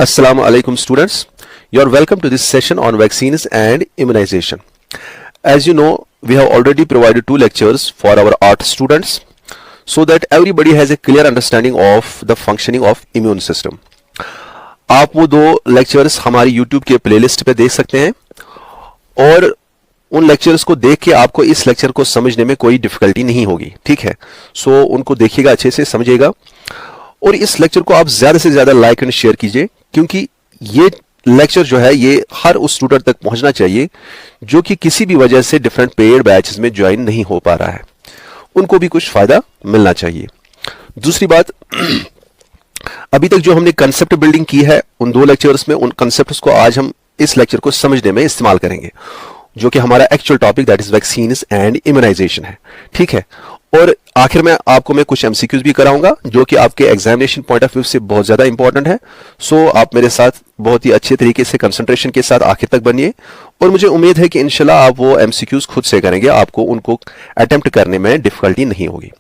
Assalamu alaikum students. You are welcome to this session on vaccines and immunization. As you know, we have already provided 2 lectures for our art students so that everybody has a clear understanding of the functioning of immune system. आप वो 2 lectures हमारी YouTube के playlist पे देख सकते हैं और उन lectures को देख के आपको इस lecture को समझने में कोई difficulty नहीं होगी, ठीक है? So उनको देखिएगा, अच्छे से समझिएगा और इस लेक्चर को आप ज्यादा से ज्यादा लाइक एंड शेयर कीजिए, क्योंकि ये लेक्चर जो है ये हर उस स्टूडेंट तक पहुंचना चाहिए जो कि किसी भी वजह से डिफरेंट पेड बैचेस में ज्वाइन नहीं हो पा रहा है, उनको भी कुछ फायदा मिलना चाहिए। दूसरी बात, अभी तक जो हमने कंसेप्ट बिल्डिंग की है उन 2 लेक्चर्स में, उन कंसेप्ट्स को आज हम इस लेक्चर को समझने में इस्तेमाल करेंगे, जो कि हमारा actual topic that is vaccines and immunization है, ठीक है? और आखिर में आपको मैं कुछ एमसीक्यूज भी कराऊंगा जो कि आपके एग्जामिनेशन पॉइंट ऑफ व्यू से बहुत ज्यादा इंपॉर्टेंट है। सो आप मेरे साथ बहुत ही अच्छे तरीके से कंसंट्रेशन के साथ आखिर तक बनिए और मुझे उम्मीद है कि इंशाल्लाह आप वो एमसीक्यूज खुद से करेंगे, आपको उनको अटेम्प्ट करने में डिफिकल्टी नहीं होगी।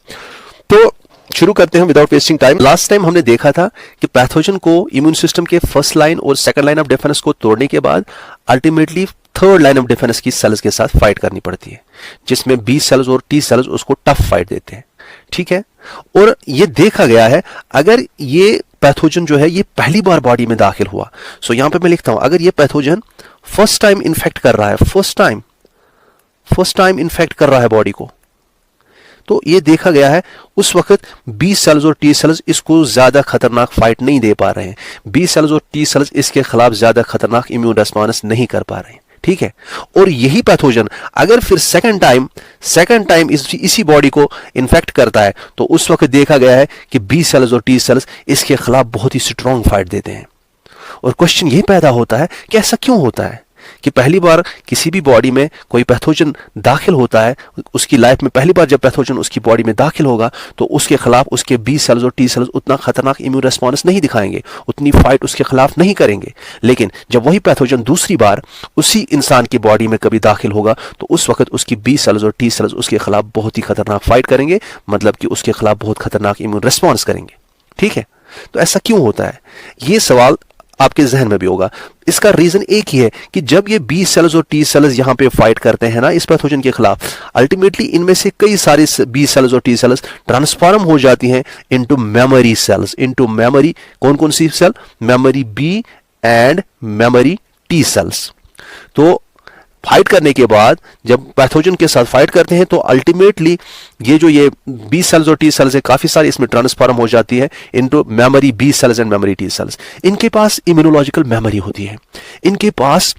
तो शुरू करते हैं without wasting time. Last time हमने देखा था कि पैथोजन को इम्यून सिस्टम के फर्स्ट लाइन और सेकंड लाइन ऑफ डिफेंस को तोड़ने के बाद ultimately third line of defence की सेल्स के साथ फाइट करनी पड़ती है, जिसमें बी सेल्स और टी सेल्स उसको टफ फाइट देते हैं, ठीक है? और ये देखा गया है अगर ये पैथोजन जो है ये पहली बार बॉडी में दाखिल हुआ, सो यहां पे मैं लिखता हूं अगर ये पैथोजन फर्स्ट टाइम इन्फेक्ट कर रहा है, फर्स्ट टाइम इन्फेक्ट कर रहा है बॉडी को, तो ये देखा गया है उस वक्त बी सेल्स और टी सेल्स इसको ज्यादा खतरनाक फाइट नहीं दे पा रहे हैं, बी सेल्स और टी सेल्स इसके खिलाफ ज्यादा खतरनाक इम्यून रेस्पॉन्स नहीं कर पा रहे हैं, ठीक है? और यही पैथोजन अगर फिर सेकंड टाइम इसी बॉडी को इन्फेक्ट करता है तो उस वक्त देखा गया है कि बी सेल्स और टी सेल्स इसके खिलाफ बहुत ही स्ट्रॉन्ग फाइट देते हैं। और क्वेश्चन ये पैदा होता है कि ऐसा क्यों होता है कि पहली बार किसी भी बॉडी में कोई पैथोजन दाखिल होता है, उसकी लाइफ में पहली बार जब पैथोजन उसकी बॉडी में दाखिल होगा तो उसके खिलाफ उसके बी सेल्स और टी सेल्स उतना खतरनाक इम्यून रेस्पॉन्स नहीं दिखाएंगे, उतनी फाइट उसके खिलाफ नहीं करेंगे। लेकिन जब वही पैथोजन दूसरी बार उसी इंसान की बॉडी में कभी दाखिल होगा तो उस वक्त उसकी बी सेल्स और टी सेल्स उसके खिलाफ बहुत ही खतरनाक फाइट करेंगे, मतलब कि उसके खिलाफ बहुत खतरनाक इम्यून रेस्पॉन्स करेंगे, ठीक है? तो ऐसा क्यों होता है, ये सवाल आपके जहन में भी होगा। इसका रीजन एक ही है कि जब ये बी सेल्स और टी सेल्स यहां पे फाइट करते हैं ना इस पैथोजन के खिलाफ, अल्टीमेटली इनमें से कई सारी बी सेल्स और टी सेल्स ट्रांसफॉर्म हो जाती हैं into memory cells, into memory, कौन कौन सी cell? Memory B and memory T cells. तो फाइट करने के बाद जब पैथोजन के साथ फाइट करते हैं तो अल्टीमेटली ये बी सेल्स और टी सेल्स है काफी सारी इसमें ट्रांसफॉर्म हो जाती है into memory B cells and memory T cells. इनके पास इम्यूनोलॉजिकल मेमोरी होती है, इनके पास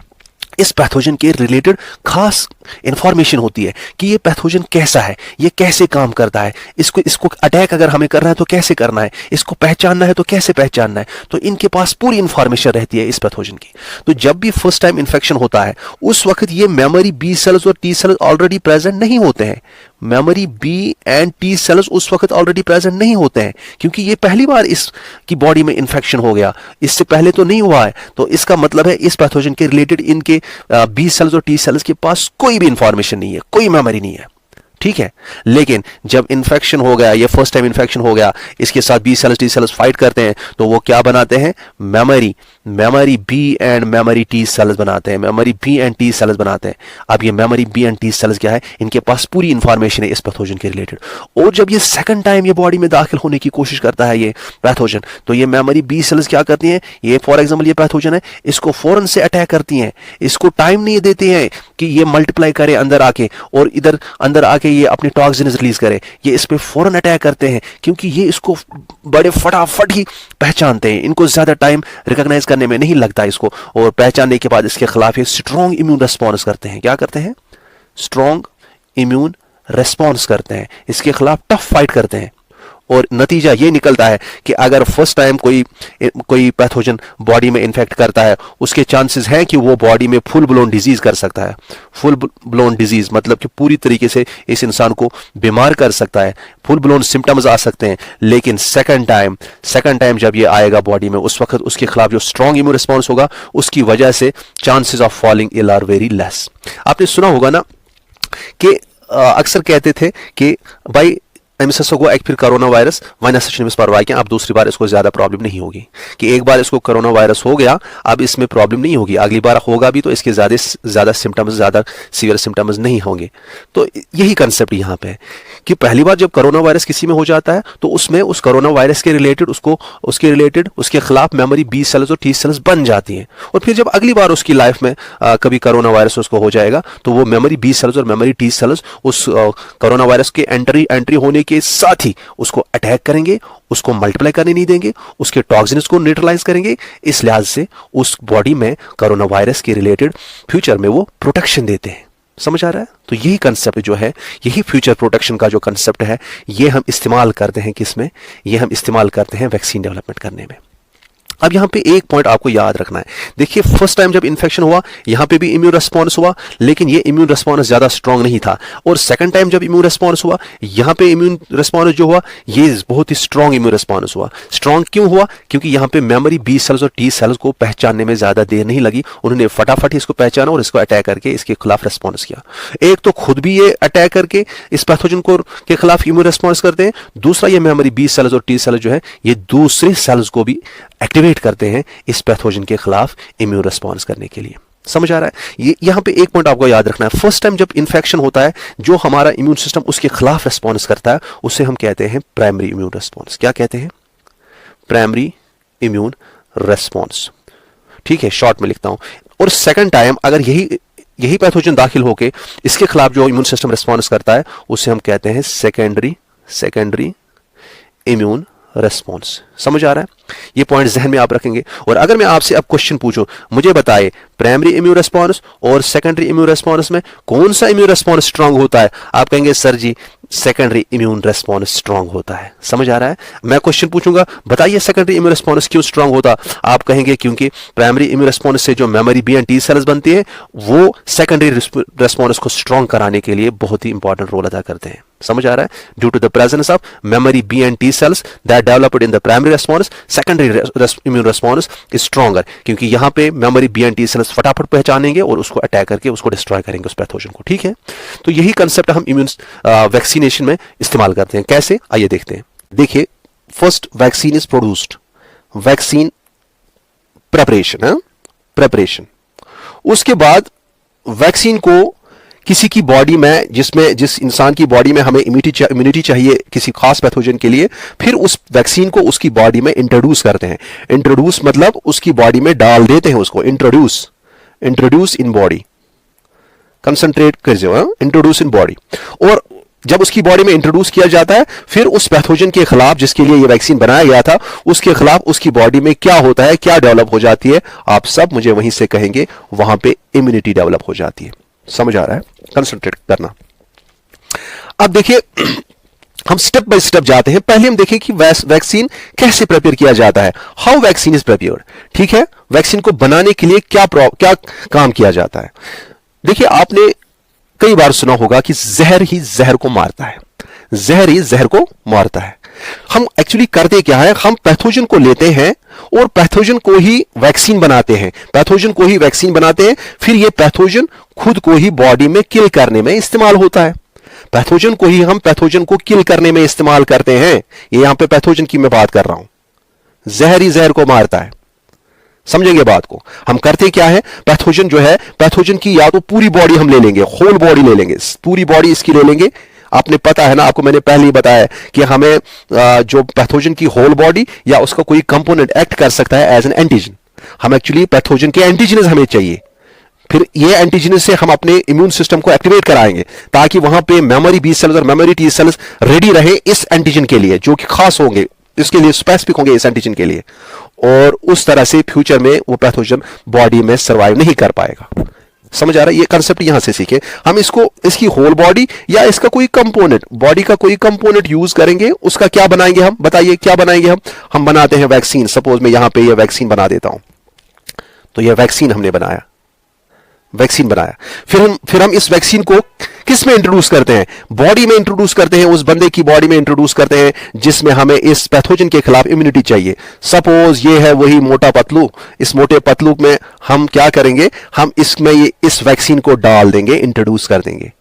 इस पैथोजन के रिलेटेड खास इंफॉर्मेशन होती है कि ये पैथोजन कैसा है, ये कैसे काम करता है, इसको अटैक अगर हमें करना है तो कैसे करना है, इसको पहचानना है तो कैसे पहचानना है। तो इनके पास पूरी इंफॉर्मेशन रहती है इस पैथोजन की। तो जब भी फर्स्ट टाइम इन्फेक्शन होता है उस वक्त ये मेमोरी बी सेल्स और टी सेल्स ऑलरेडी प्रेजेंट नहीं होते हैं, memory B and T cells उस वक्त ऑलरेडी प्रेजेंट नहीं होते हैं, क्योंकि ये पहली बार इसकी बॉडी में इन्फेक्शन हो गया, इससे पहले तो नहीं हुआ है। तो इसका मतलब है इस पैथोजन के रिलेटेड इनके बी सेल्स और टी सेल्स के पास कोई भी इंफॉर्मेशन नहीं है, कोई मेमोरी नहीं है, ठीक है? लेकिन जब इन्फेक्शन हो गया, ये फर्स्ट टाइम इन्फेक्शन हो गया, इसके साथ B cells T cells fight करते हैं तो वो क्या बनाते हैं? Memory B and memory T cells बनाते हैं, memory B and T cells बनाते हैं। अब ये memory B and T cells क्या है? इनके पास पूरी इंफॉर्मेशन है इस पैथोजन के रिलेटेड। और जब ये सेकंड टाइम ये बॉडी में दाखिल होने की कोशिश करता है ये पैथोजन, तो ये मेमोरी बी सेल्स क्या करती हैं? ये फॉर एग्जाम्पल ये पैथोजन है, इसको फौरन से अटैक करती हैं, इसको टाइम नहीं देती हैं कि ये मल्टीप्लाई करे अंदर आके और इधर अंदर आके ये अपने टॉक्सिन्स रिलीज करे, ये इस पे फौरन अटैक करते हैं, क्योंकि ये इसको बड़े फटाफट ही पहचानते हैं, इनको ज्यादा टाइम रिकॉग्नाइज करने में नहीं लगता इसको, और पहचानने के बाद इसके खिलाफ ये स्ट्रॉन्ग इम्यून रेस्पॉन्स करते हैं। क्या करते हैं? स्ट्रॉन्ग इम्यून रेस्पॉन्स करते हैं, इसके खिलाफ टफ फाइट करते हैं। और नतीजा ये निकलता है कि अगर फर्स्ट टाइम कोई पैथोजन बॉडी में इन्फेक्ट करता है, उसके चांसेस हैं कि वो बॉडी में फुल ब्लोन डिजीज कर सकता है। फुल ब्लोन डिजीज मतलब कि पूरी तरीके से इस इंसान को बीमार कर सकता है, फुल ब्लोन सिम्टम्स आ सकते हैं। लेकिन सेकंड टाइम जब ये आएगा बॉडी में, उस वक्त उसके खिलाफ जो स्ट्रॉन्ग इम्यून रिस्पॉन्स होगा उसकी वजह से chances of falling ill are very less. आपने सुना होगा ना कि अक्सर कहते थे कि भाई अमिस हसा गो फिर कोरोना वायरस वन हसा अमिस परवाह कि अब दूसरी बार इसको ज़्यादा प्रॉब्लम नहीं होगी, कि एक बार इसको कोरोना वायरस हो गया अब इसमें प्रॉब्लम नहीं होगी, अगली बार होगा भी तो इसके ज़्यादा सिम्टम्स, ज़्यादा सीवियर सिम्टम्स नहीं होंगे। तो यही कंसेप्ट यहाँ पे है कि पहली बार जब कोरोना वायरस किसी में हो जाता है तो उसमें उस कोरोना वायरस के रिलेटेड उसके खिलाफ मेमोरी बी सेल्स और टी सेल्स बन जाती हैं, और फिर जब अगली बार उसकी लाइफ में कभी कोरोना वायरस उसको हो जाएगा तो वो मेमोरी बी सेल्स और मेमोरी टी सेल्स उस कोरोना वायरस के एंट्री होने के साथ ही उसको अटैक करेंगे, उसको मल्टीप्लाई करने नहीं देंगे, उसके टॉक्सिन्स को न्यूट्रलाइज करेंगे। इस लिहाज से उस बॉडी में कोरोना वायरस के रिलेटेड फ्यूचर में वो प्रोटेक्शन देते हैं। समझ आ रहा है? तो यही कंसेप्ट जो है, यही फ्यूचर प्रोटेक्शन का जो कंसेप्ट है, ये हम इस्तेमाल करते हैं किसमें? ये हम इस्तेमाल करते हैं वैक्सीन डेवलपमेंट करने में। अब यहां पे एक पॉइंट आपको याद रखना है। देखिए, फर्स्ट टाइम जब इन्फेक्शन हुआ यहां पे भी इम्यून रिस्पॉन्स हुआ, लेकिन ये इम्यून रिस्पॉन्स ज्यादा स्ट्रांग नहीं था, और सेकंड टाइम जब इम्यून रिस्पॉन्स हुआ यहां पे इम्यून रिस्पॉन्स जो हुआ ये बहुत ही स्ट्रांग इम्यून रिस्पॉन्स हुआ। स्ट्रांग क्यों हुआ? क्योंकि यहां पे मेमोरी बी सेल्स और टी सेल्स को पहचानने में ज्यादा देर नहीं लगी, उन्होंने फटाफट इसको पहचाना और इसको अटैक करके इसके खिलाफ रिस्पॉन्स किया। एक तो खुद भी ये अटैक करके इस पैथोजन को के खिलाफ इम्यून रिस्पॉन्स करते हैं, दूसरा ये मेमोरी बी सेल्स और टी सेल्स जो है ये दूसरे सेल्स को भी एक्टिवेट करते हैं इस पैथोजन के खिलाफ इम्यून रिस्पॉन्स करने के लिए। समझ आ रहा है? ये यहां पे एक पॉइंट आपको याद रखना है। फर्स्ट टाइम जब इन्फेक्शन होता है जो हमारा इम्यून सिस्टम उसके खिलाफ रिस्पॉन्स करता है उसे हम कहते हैं प्राइमरी इम्यून रिस्पॉन्स। क्या कहते हैं? Primary immune response. ठीक है, शॉर्ट में लिखता हूं। और सेकंड टाइम अगर यही पैथोजन दाखिल होके इसके खिलाफ जो इम्यून सिस्टम रिस्पॉन्स करता है उसे हम कहते हैं सेकेंडरी इम्यून रेस्पॉन्स। समझ आ रहा है? ये पॉइंट जहन में आप रखेंगे। और अगर मैं आपसे अब क्वेश्चन पूछूं, मुझे बताइए प्राइमरी इम्यून रेस्पॉन्स और सेकेंडरी इम्यून रेस्पॉन्स में कौन सा इम्यून रेस्पॉन्स स्ट्रांग होता है? आप कहेंगे सर जी सेकेंडरी इम्यून रेस्पॉन्स स्ट्रांग होता है। समझ आ रहा है? मैं क्वेश्चन पूछूंगा बताइए सेकेंडरी इम्यून रेस्पॉन्स क्यों स्ट्रांग होता? आप कहेंगे क्योंकि प्राइमरी इम्यून रेस्पॉन्स से जो memory B and T cells बनती है वो सेकेंडरी रेस्पॉन्स को स्ट्रांग कराने के लिए बहुत ही इंपॉर्टेंट रोल अदा करते हैं। समझ आ रहा है? Due to the presence of memory B and T cells that developed in the primary response, secondary immune response is stronger, क्योंकि यहां पे memory B and T cells फटाफट पहचानेंगे और उसको अटैक करके उसको डिस्ट्रॉय करेंगे उस पैथोजन को। ठीक है, तो यही कंसेप्ट हम इम्यून वैक्सीनेशन में इस्तेमाल करते हैं। कैसे? आइए देखते हैं। देखिए, first vaccine is produced, vaccine preparation. उसके बाद वैक्सीन को किसी की बॉडी में जिस इंसान की बॉडी में हमें इम्यूनिटी चाहिए किसी खास पैथोजन के लिए, फिर उस वैक्सीन को उसकी बॉडी में इंट्रोड्यूस करते हैं। इंट्रोड्यूस मतलब उसकी बॉडी में डाल देते हैं उसको। इंट्रोड्यूस इन बॉडी, कंसंट्रेट कर जो, इंट्रोड्यूस इन बॉडी। और जब उसकी बॉडी में इंट्रोड्यूस किया जाता है फिर उस पैथोजन के खिलाफ जिसके लिए ये वैक्सीन बनाया गया था उसके खिलाफ उसकी बॉडी में क्या होता है, क्या डेवलप हो जाती है, आप सब मुझे वहीं से कहेंगे। वहां पे इम्यूनिटी डेवलप हो जाती है। समझ आ रहा है? कंसंट्रेट करना। अब देखिए हम स्टेप बाय स्टेप जाते हैं। पहले हम देखें कि वैक्सीन कैसे प्रिपेयर किया जाता है, हाउ वैक्सीन इज प्रिपेयर्ड। ठीक है, वैक्सीन को बनाने के लिए क्या काम किया जाता है। देखिए, आपने कई बार सुना होगा कि जहर ही जहर को मारता है, जहर ही जहर को मारता है। हम एक्चुअली करते क्या है, हम पैथोजन को लेते हैं और पैथोजन को ही वैक्सीन बनाते हैं, पैथोजन को ही वैक्सीन बनाते हैं। फिर ये पैथोजन खुद को ही बॉडी में किल करने में इस्तेमाल होता है। पैथोजन को ही हम पैथोजन को किल करने में इस्तेमाल करते हैं। ये यहां पे पैथोजन की मैं बात कर रहा हूं, जहर ही जहर को मारता है। समझेंगे बात को? हम करते क्या है, पैथोजन जो है, पैथोजन की या तो पूरी बॉडी हम ले लेंगे, होल बॉडी ले लेंगे, पूरी बॉडी इसकी ले लेंगे। आपने पता है ना, आपको मैंने पहले ही बताया कि हमें जो पैथोजन की होल बॉडी या उसका कोई कंपोनेंट एक्ट कर सकता है एज एन एंटीजन। हम एक्चुअली पैथोजन के एंटीजन हमें चाहिए, फिर ये एंटीजन से हम अपने इम्यून सिस्टम को एक्टिवेट कराएंगे ताकि वहां पे मेमोरी बी सेल्स और मेमोरी टी सेल्स रेडी रहे इस एंटीजन के लिए, जो कि खास होंगे, इसके लिए स्पेसिफिक होंगे इस एंटीजन के लिए। और उस तरह से फ्यूचर में वो पैथोजन बॉडी में सर्वाइव नहीं कर पाएगा। समझ आ रहा है? ये कंसेप्ट यहां से सीखे हम। इसकी होल बॉडी या इसका कोई कंपोनेंट, बॉडी का कोई कंपोनेंट यूज करेंगे। उसका क्या बनाएंगे हम? बताइए क्या बनाएंगे हम बनाते हैं वैक्सीन। सपोज मैं यहां पे ये वैक्सीन बना देता हूं, तो ये वैक्सीन हमने बनाया, फिर हम इस वैक्सीन को किस में इंट्रोड्यूस करते हैं? बॉडी में इंट्रोड्यूस करते हैं, उस बंदे की बॉडी में इंट्रोड्यूस करते हैं जिसमें हमें इस पैथोजन के खिलाफ इम्यूनिटी चाहिए। सपोज ये है वही मोटा पतलू, इस मोटे पतलू में हम क्या करेंगे, हम इसमें इस वैक्सीन को डाल देंगे, इंट्रोड्यूस कर देंगे।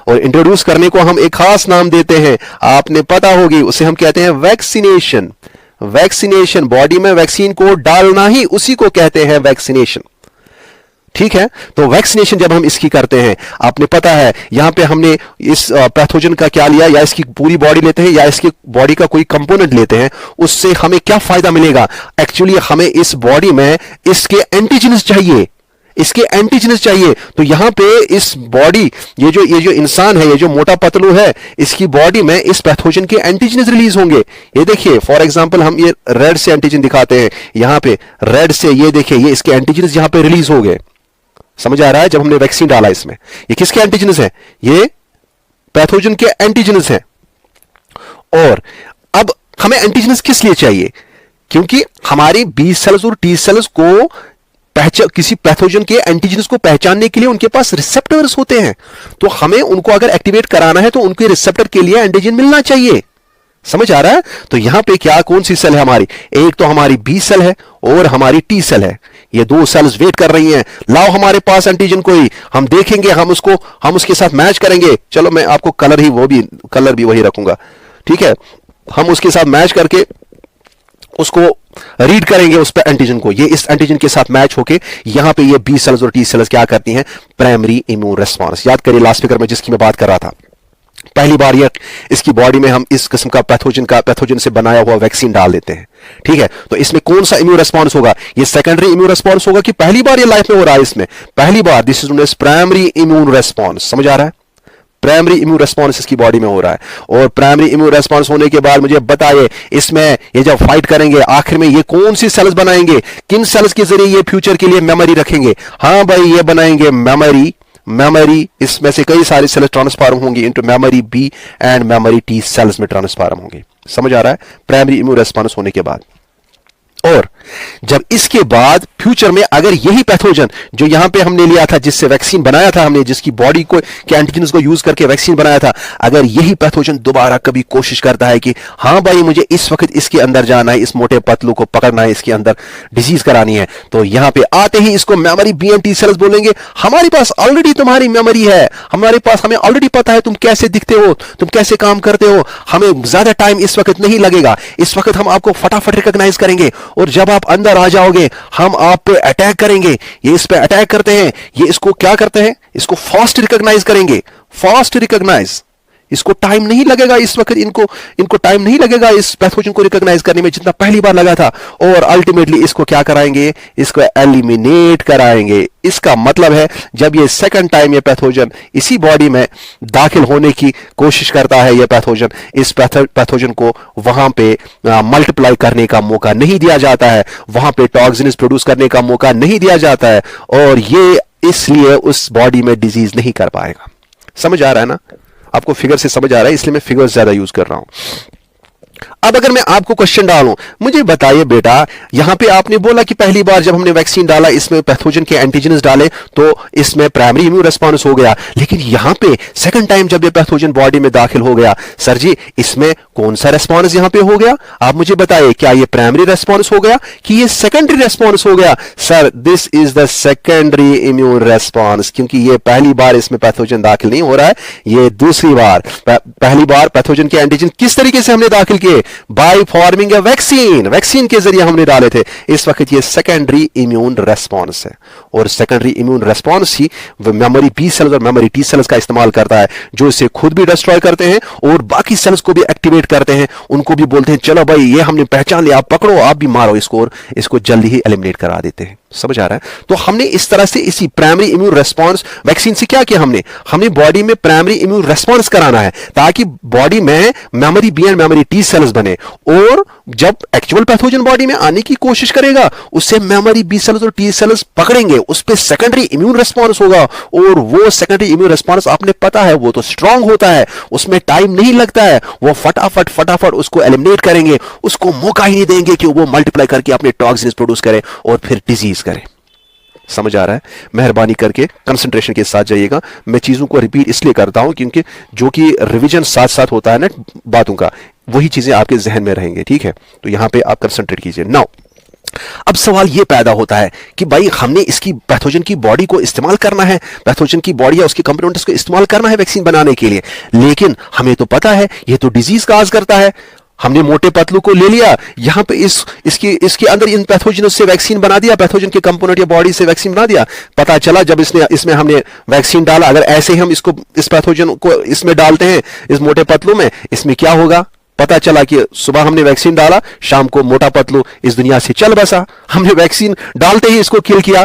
और इंट्रोड्यूस करने को हम एक खास नाम देते हैं, आपने पता होगी, उसे हम कहते हैं वैक्सीनेशन। वैक्सीनेशन, बॉडी में वैक्सीन को डालना ही उसी को कहते हैं वैक्सीनेशन। ठीक है, तो वैक्सीनेशन जब हम इसकी करते हैं, आपने पता है यहां पे हमने इस पैथोजन का क्या लिया, या इसकी पूरी बॉडी लेते हैं या इसकी बॉडी का कोई कंपोनेंट लेते हैं, उससे हमें क्या फायदा मिलेगा? एक्चुअली हमें इस बॉडी में इसके एंटीजेन्स चाहिए, इसके एंटीजेन्स चाहिए। तो यहां पे इस बॉडी, ये जो इंसान है, ये जो मोटा पतलू है, इसकी बॉडी में इस पैथोजन के एंटीजेन्स रिलीज होंगे। ये देखिए फॉर एग्जांपल हम ये रेड से एंटीजन दिखाते हैं, यहां पे रेड से, ये देखिए ये इसके एंटीजेन्स यहां पे रिलीज हो गए। समझ आ रहा है? जब हमने वैक्सीन डाला इसमें, ये किसके एंटीजेन्स है? ये पैथोजन के एंटीजेन्स है। और अब हमें एंटीजेन्स किस लिए चाहिए? क्योंकि हमारी बी सेल्स और टी सेल्स को किसी पैथोजन के एंटीजेन्स को पहचानने के लिए उनके पास रिसेप्टर्स होते हैं, तो हमें उनको अगर एक्टिवेट कराना है तो उनके रिसेप्टर के लिए एंटीजन मिलना चाहिए। समझ आ रहा है? तो यहां पे क्या, कौन सी सेल है हमारी? एक तो हमारी बी सेल है और हमारी टी सेल है। ये दो सेल्स वेट कर रही हैं, लाओ हमारे पास एंटीजन कोई, हम देखेंगे, हम उसके साथ मैच करेंगे। चलो मैं आपको कलर भी वही रखूंगा, ठीक है। हम उसके साथ मैच करके उसको रीड करेंगे, उस पर एंटीजन को, ये इस एंटीजन के साथ मैच होके यहां पे ये बी सेल्स और टी सेल्स क्या करती हैं? Primary immune response. याद करिए लास्ट फिगर में जिसकी मैं बात कर रहा था, पहली बार ये इसकी बॉडी में हम इस किस्म का पैथोजन से बनाया हुआ वैक्सीन डाल देते हैं, ठीक है। तो इसमें कौन सा इम्यून रेस्पॉन्स होगा? ये सेकेंडरी इम्यून रेस्पॉन्स होगा कि पहली बार ये लाइफ में हो रहा है? इसमें पहली बार, this is known as primary immune response. समझ आ रहा है? प्राइमरी इम्यून रेस्पॉन्स इसकी बॉडी में हो रहा है। और प्राइमरी इम्यून रेस्पॉन्स होने के बाद मुझे बताइए, इसमें ये जब फाइट करेंगे आखिर में ये कौन सी सेल्स बनाएंगे? किन सेल्स के जरिए ये फ्यूचर के लिए मेमोरी रखेंगे? हाँ भाई, ये बनाएंगे मेमोरी। इसमें से कई सारी सेल्स ट्रांसफॉर्म होंगी into memory B and memory T cells में ट्रांसफॉर्म होंगे। समझ आ रहा है? प्राइमरी इम्यून रेस्पॉन्स होने के बाद, और जब इसके बाद फ्यूचर में अगर यही पैथोजन जो यहां पे हमने लिया था, जिससे वैक्सीन बनाया था हमने, जिसकी बॉडी को के एंटीजेन्स को यूज करके वैक्सीन बनाया था, अगर यही पैथोजन दोबारा कभी कोशिश करता है कि हाँ भाई मुझे इस वक्त इसके अंदर जाना है, इस मोटे पतलू को पकड़ना है, इसके अंदर डिजीज करानी है, तो यहां पे आते ही इसको memory B and T cells बोलेंगे, हमारे पास ऑलरेडी तुम्हारी मेमोरी है, हमें ऑलरेडी पता है तुम कैसे दिखते हो, तुम कैसे काम करते हो, हमें ज्यादा टाइम इस वक्त नहीं लगेगा, इस वक्त हम आपको फटाफट रिकॉग्नाइज करेंगे, और जब आप अंदर आ जाओगे हम आप पे अटैक करेंगे। ये इस पे अटैक करते हैं, ये इसको क्या करते हैं? इसको फास्ट रिकॉग्नाइज करेंगे, फास्ट रिकॉग्नाइज। इसको टाइम नहीं लगेगा, इस वक्त इनको टाइम नहीं लगेगा इस पैथोजन को रिकॉग्नाइज करने में जितना पहली बार लगा था, और अल्टीमेटली इसको क्या कराएंगे? इसको एलिमिनेट कराएंगे। इसका मतलब है जब ये सेकंड टाइम ये पैथोजन इसी बॉडी में दाखिल होने की कोशिश करता है, ये पैथोजन, इस पैथोजन को वहां पे मल्टीप्लाई करने का मौका नहीं दिया जाता है, वहां पे टॉक्सिन्स प्रोड्यूस करने का मौका नहीं दिया जाता है, और ये इसलिए उस बॉडी में डिजीज नहीं कर पाएगा। समझ आ रहा है ना? आपको फिगर से समझ आ रहा है, इसलिए मैं फिगर ज्यादा यूज कर रहा हूं। अब अगर मैं आपको क्वेश्चन डालूं, मुझे बताइए बेटा, यहां पे आपने बोला कि पहली बार जब हमने वैक्सीन डाला इसमें पैथोजन के एंटीजेन्स डाले तो इसमें प्राइमरी इम्यून रेस्पॉन्स हो गया, लेकिन यहां पे सेकंड टाइम जब ये पैथोजन बॉडी में दाखिल हो गया, सर जी इसमें कौन सा रेस्पॉन्स यहां पे हो गया? आप मुझे बताइए, क्या ये प्राइमरी रेस्पॉन्स हो गया कि ये सेकेंडरी रेस्पॉन्स हो गया? Sir this is the secondary immune response, क्योंकि ये पहली बार इसमें पैथोजन दाखिल नहीं हो रहा है, ये दूसरी बार। पहली बार पैथोजन के एंटीजन किस तरीके से हमने दाखिल किए? बाय फॉर्मिंग ए वैक्सीन के जरिए हमने डाले थे। इस वक्त ये सेकेंडरी इम्यून रेस्पॉन्स है, और सेकेंडरी इम्यून रेस्पॉन्स ही मेमोरी बी सेल्स और मेमोरी टी सेल्स का इस्तेमाल करता है, जो इसे खुद भी डिस्ट्रॉय करते हैं और बाकी सेल्स को भी एक्टिवेट करते हैं, उनको भी बोलते हैं चलो भाई ये हमने पहचान लिया, आप पकड़ो, आप भी मारो इसको, और इसको जल्दी ही एलिमिनेट करा देते हैं। समझ आ रहा है? तो हमने इस तरह से इसी प्राइमरी इम्यून रेस्पॉन्स वैक्सीन से क्या किया? हमने बॉडी में प्राइमरी इम्यून रेस्पॉन्स कराना है ताकि बॉडी में memory B and memory T cells बने, और जब एक्चुअल पैथोजन बॉडी में आने की कोशिश करेगा उससे मेमोरी बी सेल्स और टी सेल्स पकड़ेंगे, उस पर सेकेंडरी इम्यून रेस्पॉन्स होगा, और वो सेकेंडरी इम्यून रेस्पॉन्स आपने पता है वो तो स्ट्रांग होता है, उसमें टाइम नहीं लगता है, वो फटाफट उसको एलिमिनेट करेंगे, उसको मौका ही नहीं देंगे कि वो मल्टीप्लाई करके अपने टॉक्सिन्स प्रोड्यूस करे और फिर डिजीज करे। समझ आ रहा है? मेहरबानी करके कंसंट्रेशन के साथ जाइएगा। मैं चीजों को रिपीट इसलिए करता हूं क्योंकि जो कि रिवीजन साथ साथ होता है ना बातों का, वही चीजें आपके जहन में रहेंगे, ठीक है? तो यहां पे आप कंसंट्रेट कीजिए। नाउ अब सवाल यह पैदा होता है कि भाई हमने इसकी पैथोजन की बॉडी को इस्तेमाल करना है, पैथोजन की बॉडी या उसके कंपोनेंट्स को इस्तेमाल करना है वैक्सीन बनाने के लिए, लेकिन हमें तो पता है यह तो डिजीज काज करता है। हमने मोटे पतलू को ले लिया, यहां पे इसके अंदर इन पैथोजन से वैक्सीन बना दिया, पैथोजन के कंपोनेंट या बॉडी से वैक्सीन बना दिया। पता चला जब इसमें हमने वैक्सीन डाला, अगर ऐसे ही हम इस पैथोजन को इसमें डालते हैं, इस मोटे पतलू में, इसमें क्या होगा? पता चला कि सुबह हमने वैक्सीन डाला, शाम को मोटा पतलू इस दुनिया से चल बसा। हमने वैक्सीन डालते ही इसको किल किया।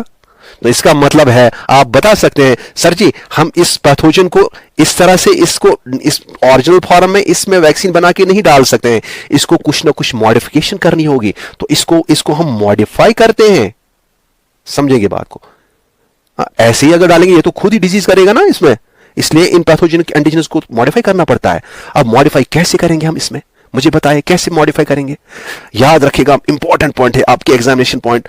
तो इसका मतलब है, आप बता सकते हैं सर जी हम इस पैथोजन को इस तरह से इस ओरिजिनल फॉर्म में इसमें वैक्सीन बना के नहीं डाल सकते हैं, इसको कुछ ना कुछ मॉडिफिकेशन करनी होगी। तो इसको हम मॉडिफाई करते हैं, समझेंगे बात को। ऐसे ही अगर डालेंगे ये तो खुद ही डिजीज करेगा ना इसमें, इसलिए इन पैथोजेनिक एंटीजन्स को मॉडिफाई करना पड़ता है। अब मॉडिफाई कैसे करेंगे हम इसमें, मुझे बताएं कैसे मॉडिफाई करेंगे। याद रखिएगा, इंपॉर्टेंट पॉइंट है, आपके एग्जामिनेशन पॉइंट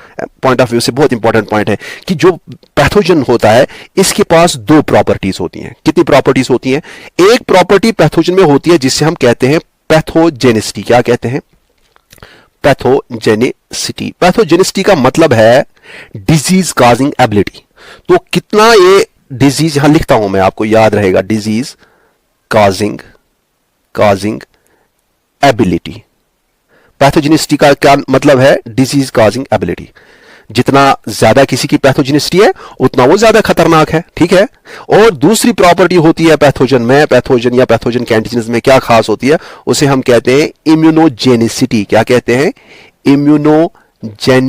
ऑफ व्यू से बहुत इंपॉर्टेंट पॉइंट है कि जो पैथोजन होता है इसके पास दो प्रॉपर्टीज होती हैं। कितनी प्रॉपर्टीज होती हैं? एक प्रॉपर्टी पैथोजन में होती है जिससे हम कहते हैं पैथोजेनिसिटी। क्या कहते हैं? पैथोजेनिसिटी। पैथोजेनिसिटी का मतलब है डिजीज कॉजिंग एबिलिटी। तो कितना ये डिजीज, यहां लिखता हूं मैं, आपको याद रहेगा, डिजीज कॉजिंग एबिलिटी। पैथोजेनिसिटी का क्या मतलब है? Disease causing ability. जितना ज्यादा किसी की पैथोजेनिसिटी है उतना वो ज्यादा खतरनाक है, ठीक है। और दूसरी प्रॉपर्टी होती है पैथोजन में, पैथोजन या पैथोजन के एंटीजन्स में क्या खास होती है, उसे हम कहते हैं इम्यूनोजेनिसिटी। क्या कहते हैं? इम्यूनोजेनिसिटी।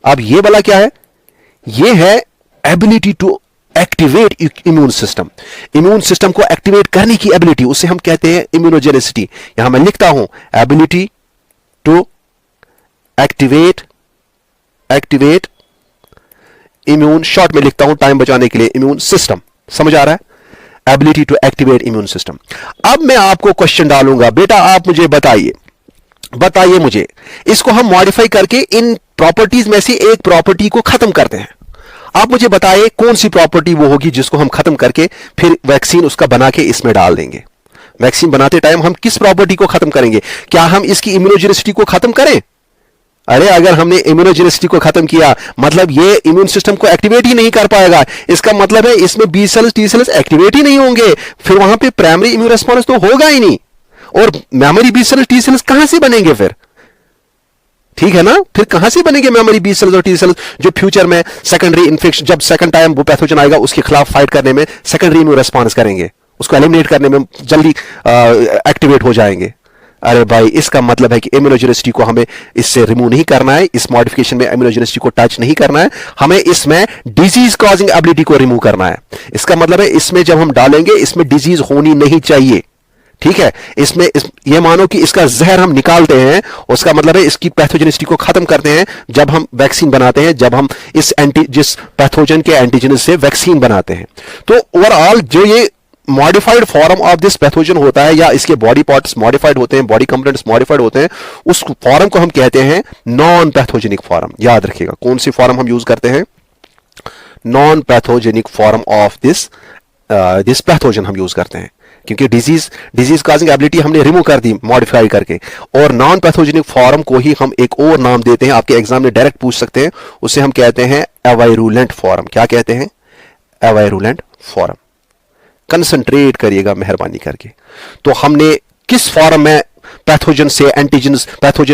अब ये वाला क्या है? ये है ability to activate immune system. Immune system को एक्टिवेट करने की एबिलिटी, उसे हम कहते हैं इम्यूनोजेनिसिटी। यहां मैं लिखता हूं ability to activate immune, short में लिखता हूं टाइम बचाने के लिए, इम्यून सिस्टम। समझ आ रहा है? Ability to activate immune system. अब मैं आपको क्वेश्चन डालूंगा, बेटा आप मुझे बताइए मुझे, इसको हम मॉडिफाई करके इन प्रॉपर्टीज में से एक प्रॉपर्टी को खत्म करते हैं। आप मुझे बताइए कौन सी प्रॉपर्टी वो होगी जिसको हम खत्म करके फिर वैक्सीन उसका बना के इसमें डाल देंगे। वैक्सीन बनाते टाइम हम किस प्रॉपर्टी को खत्म करेंगे? क्या हम इसकी इम्यूनोजेनिसिटी को खत्म करें? अरे अगर हमने इम्यूनोजेनिसिटी को खत्म किया मतलब ये इम्यून सिस्टम को एक्टिवेट ही नहीं कर पाएगा। इसका मतलब है इसमें B cells T cells activate ही नहीं होंगे, फिर वहां पे प्राइमरी इम्यून रिस्पॉन्स तो होगा ही नहीं। और memory B cells T cells कहां से बनेंगे फिर? ठीक है ना, फिर कहां से बनेंगे मेमोरी बी सेल्स और टी सेल्स जो फ्यूचर में सेकेंडरी इन्फेक्शन, जब सेकंड टाइम वो पैथोजन आएगा उसके खिलाफ फाइट करने में सेकेंडरी इम्यून रिस्पॉन्स करेंगे, उसको एलिमिनेट करने में जल्दी एक्टिवेट हो जाएंगे। अरे भाई इसका मतलब है कि इम्यूनोजेनिसिटी को हमें इससे रिमूव नहीं करना है, इस मॉडिफिकेशन में इम्यूनोजेनिसिटी को टच नहीं करना है, हमें इसमें डिजीज कॉजिंग एबिलिटी को रिमूव करना है। इसका मतलब है इसमें जब हम डालेंगे इसमें डिजीज होनी नहीं चाहिए, ठीक है। इसमें ये मानो कि इसका जहर हम निकालते हैं, उसका मतलब है इसकी पैथोजेनिसिटी को खत्म करते हैं जब हम वैक्सीन बनाते हैं, जब हम जिस पैथोजन के एंटीजन से वैक्सीन बनाते हैं। तो ओवरऑल जो ये modified form of this pathogen होता है या इसके बॉडी पार्ट्स मॉडिफाइड होते हैं, बॉडी कंपोनेंट्स मॉडिफाइड होते हैं, उस फॉर्म को हम कहते हैं नॉन पैथोजेनिक फॉर्म। याद रखिएगा कौन सी फॉर्म हम यूज करते हैं? Non pathogenic form of this pathogen हम यूज करते हैं, क्योंकि डिजीज कॉजिंग एबिलिटी हमने रिमूव कर दी मॉडिफाई करके, और नॉन पैथोजेनिक फॉर्म को ही हम एक और नाम देते हैं, आपके एग्जाम में डायरेक्ट पूछ सकते हैं, उसे हम कहते हैं एवाइरुलेंट फॉर्म। क्या कहते हैं? एवाइरुलेंट फॉर्म। कंसंट्रेट करिएगा मेहरबानी करके। तो हमने किस फॉर्म में पैथोजन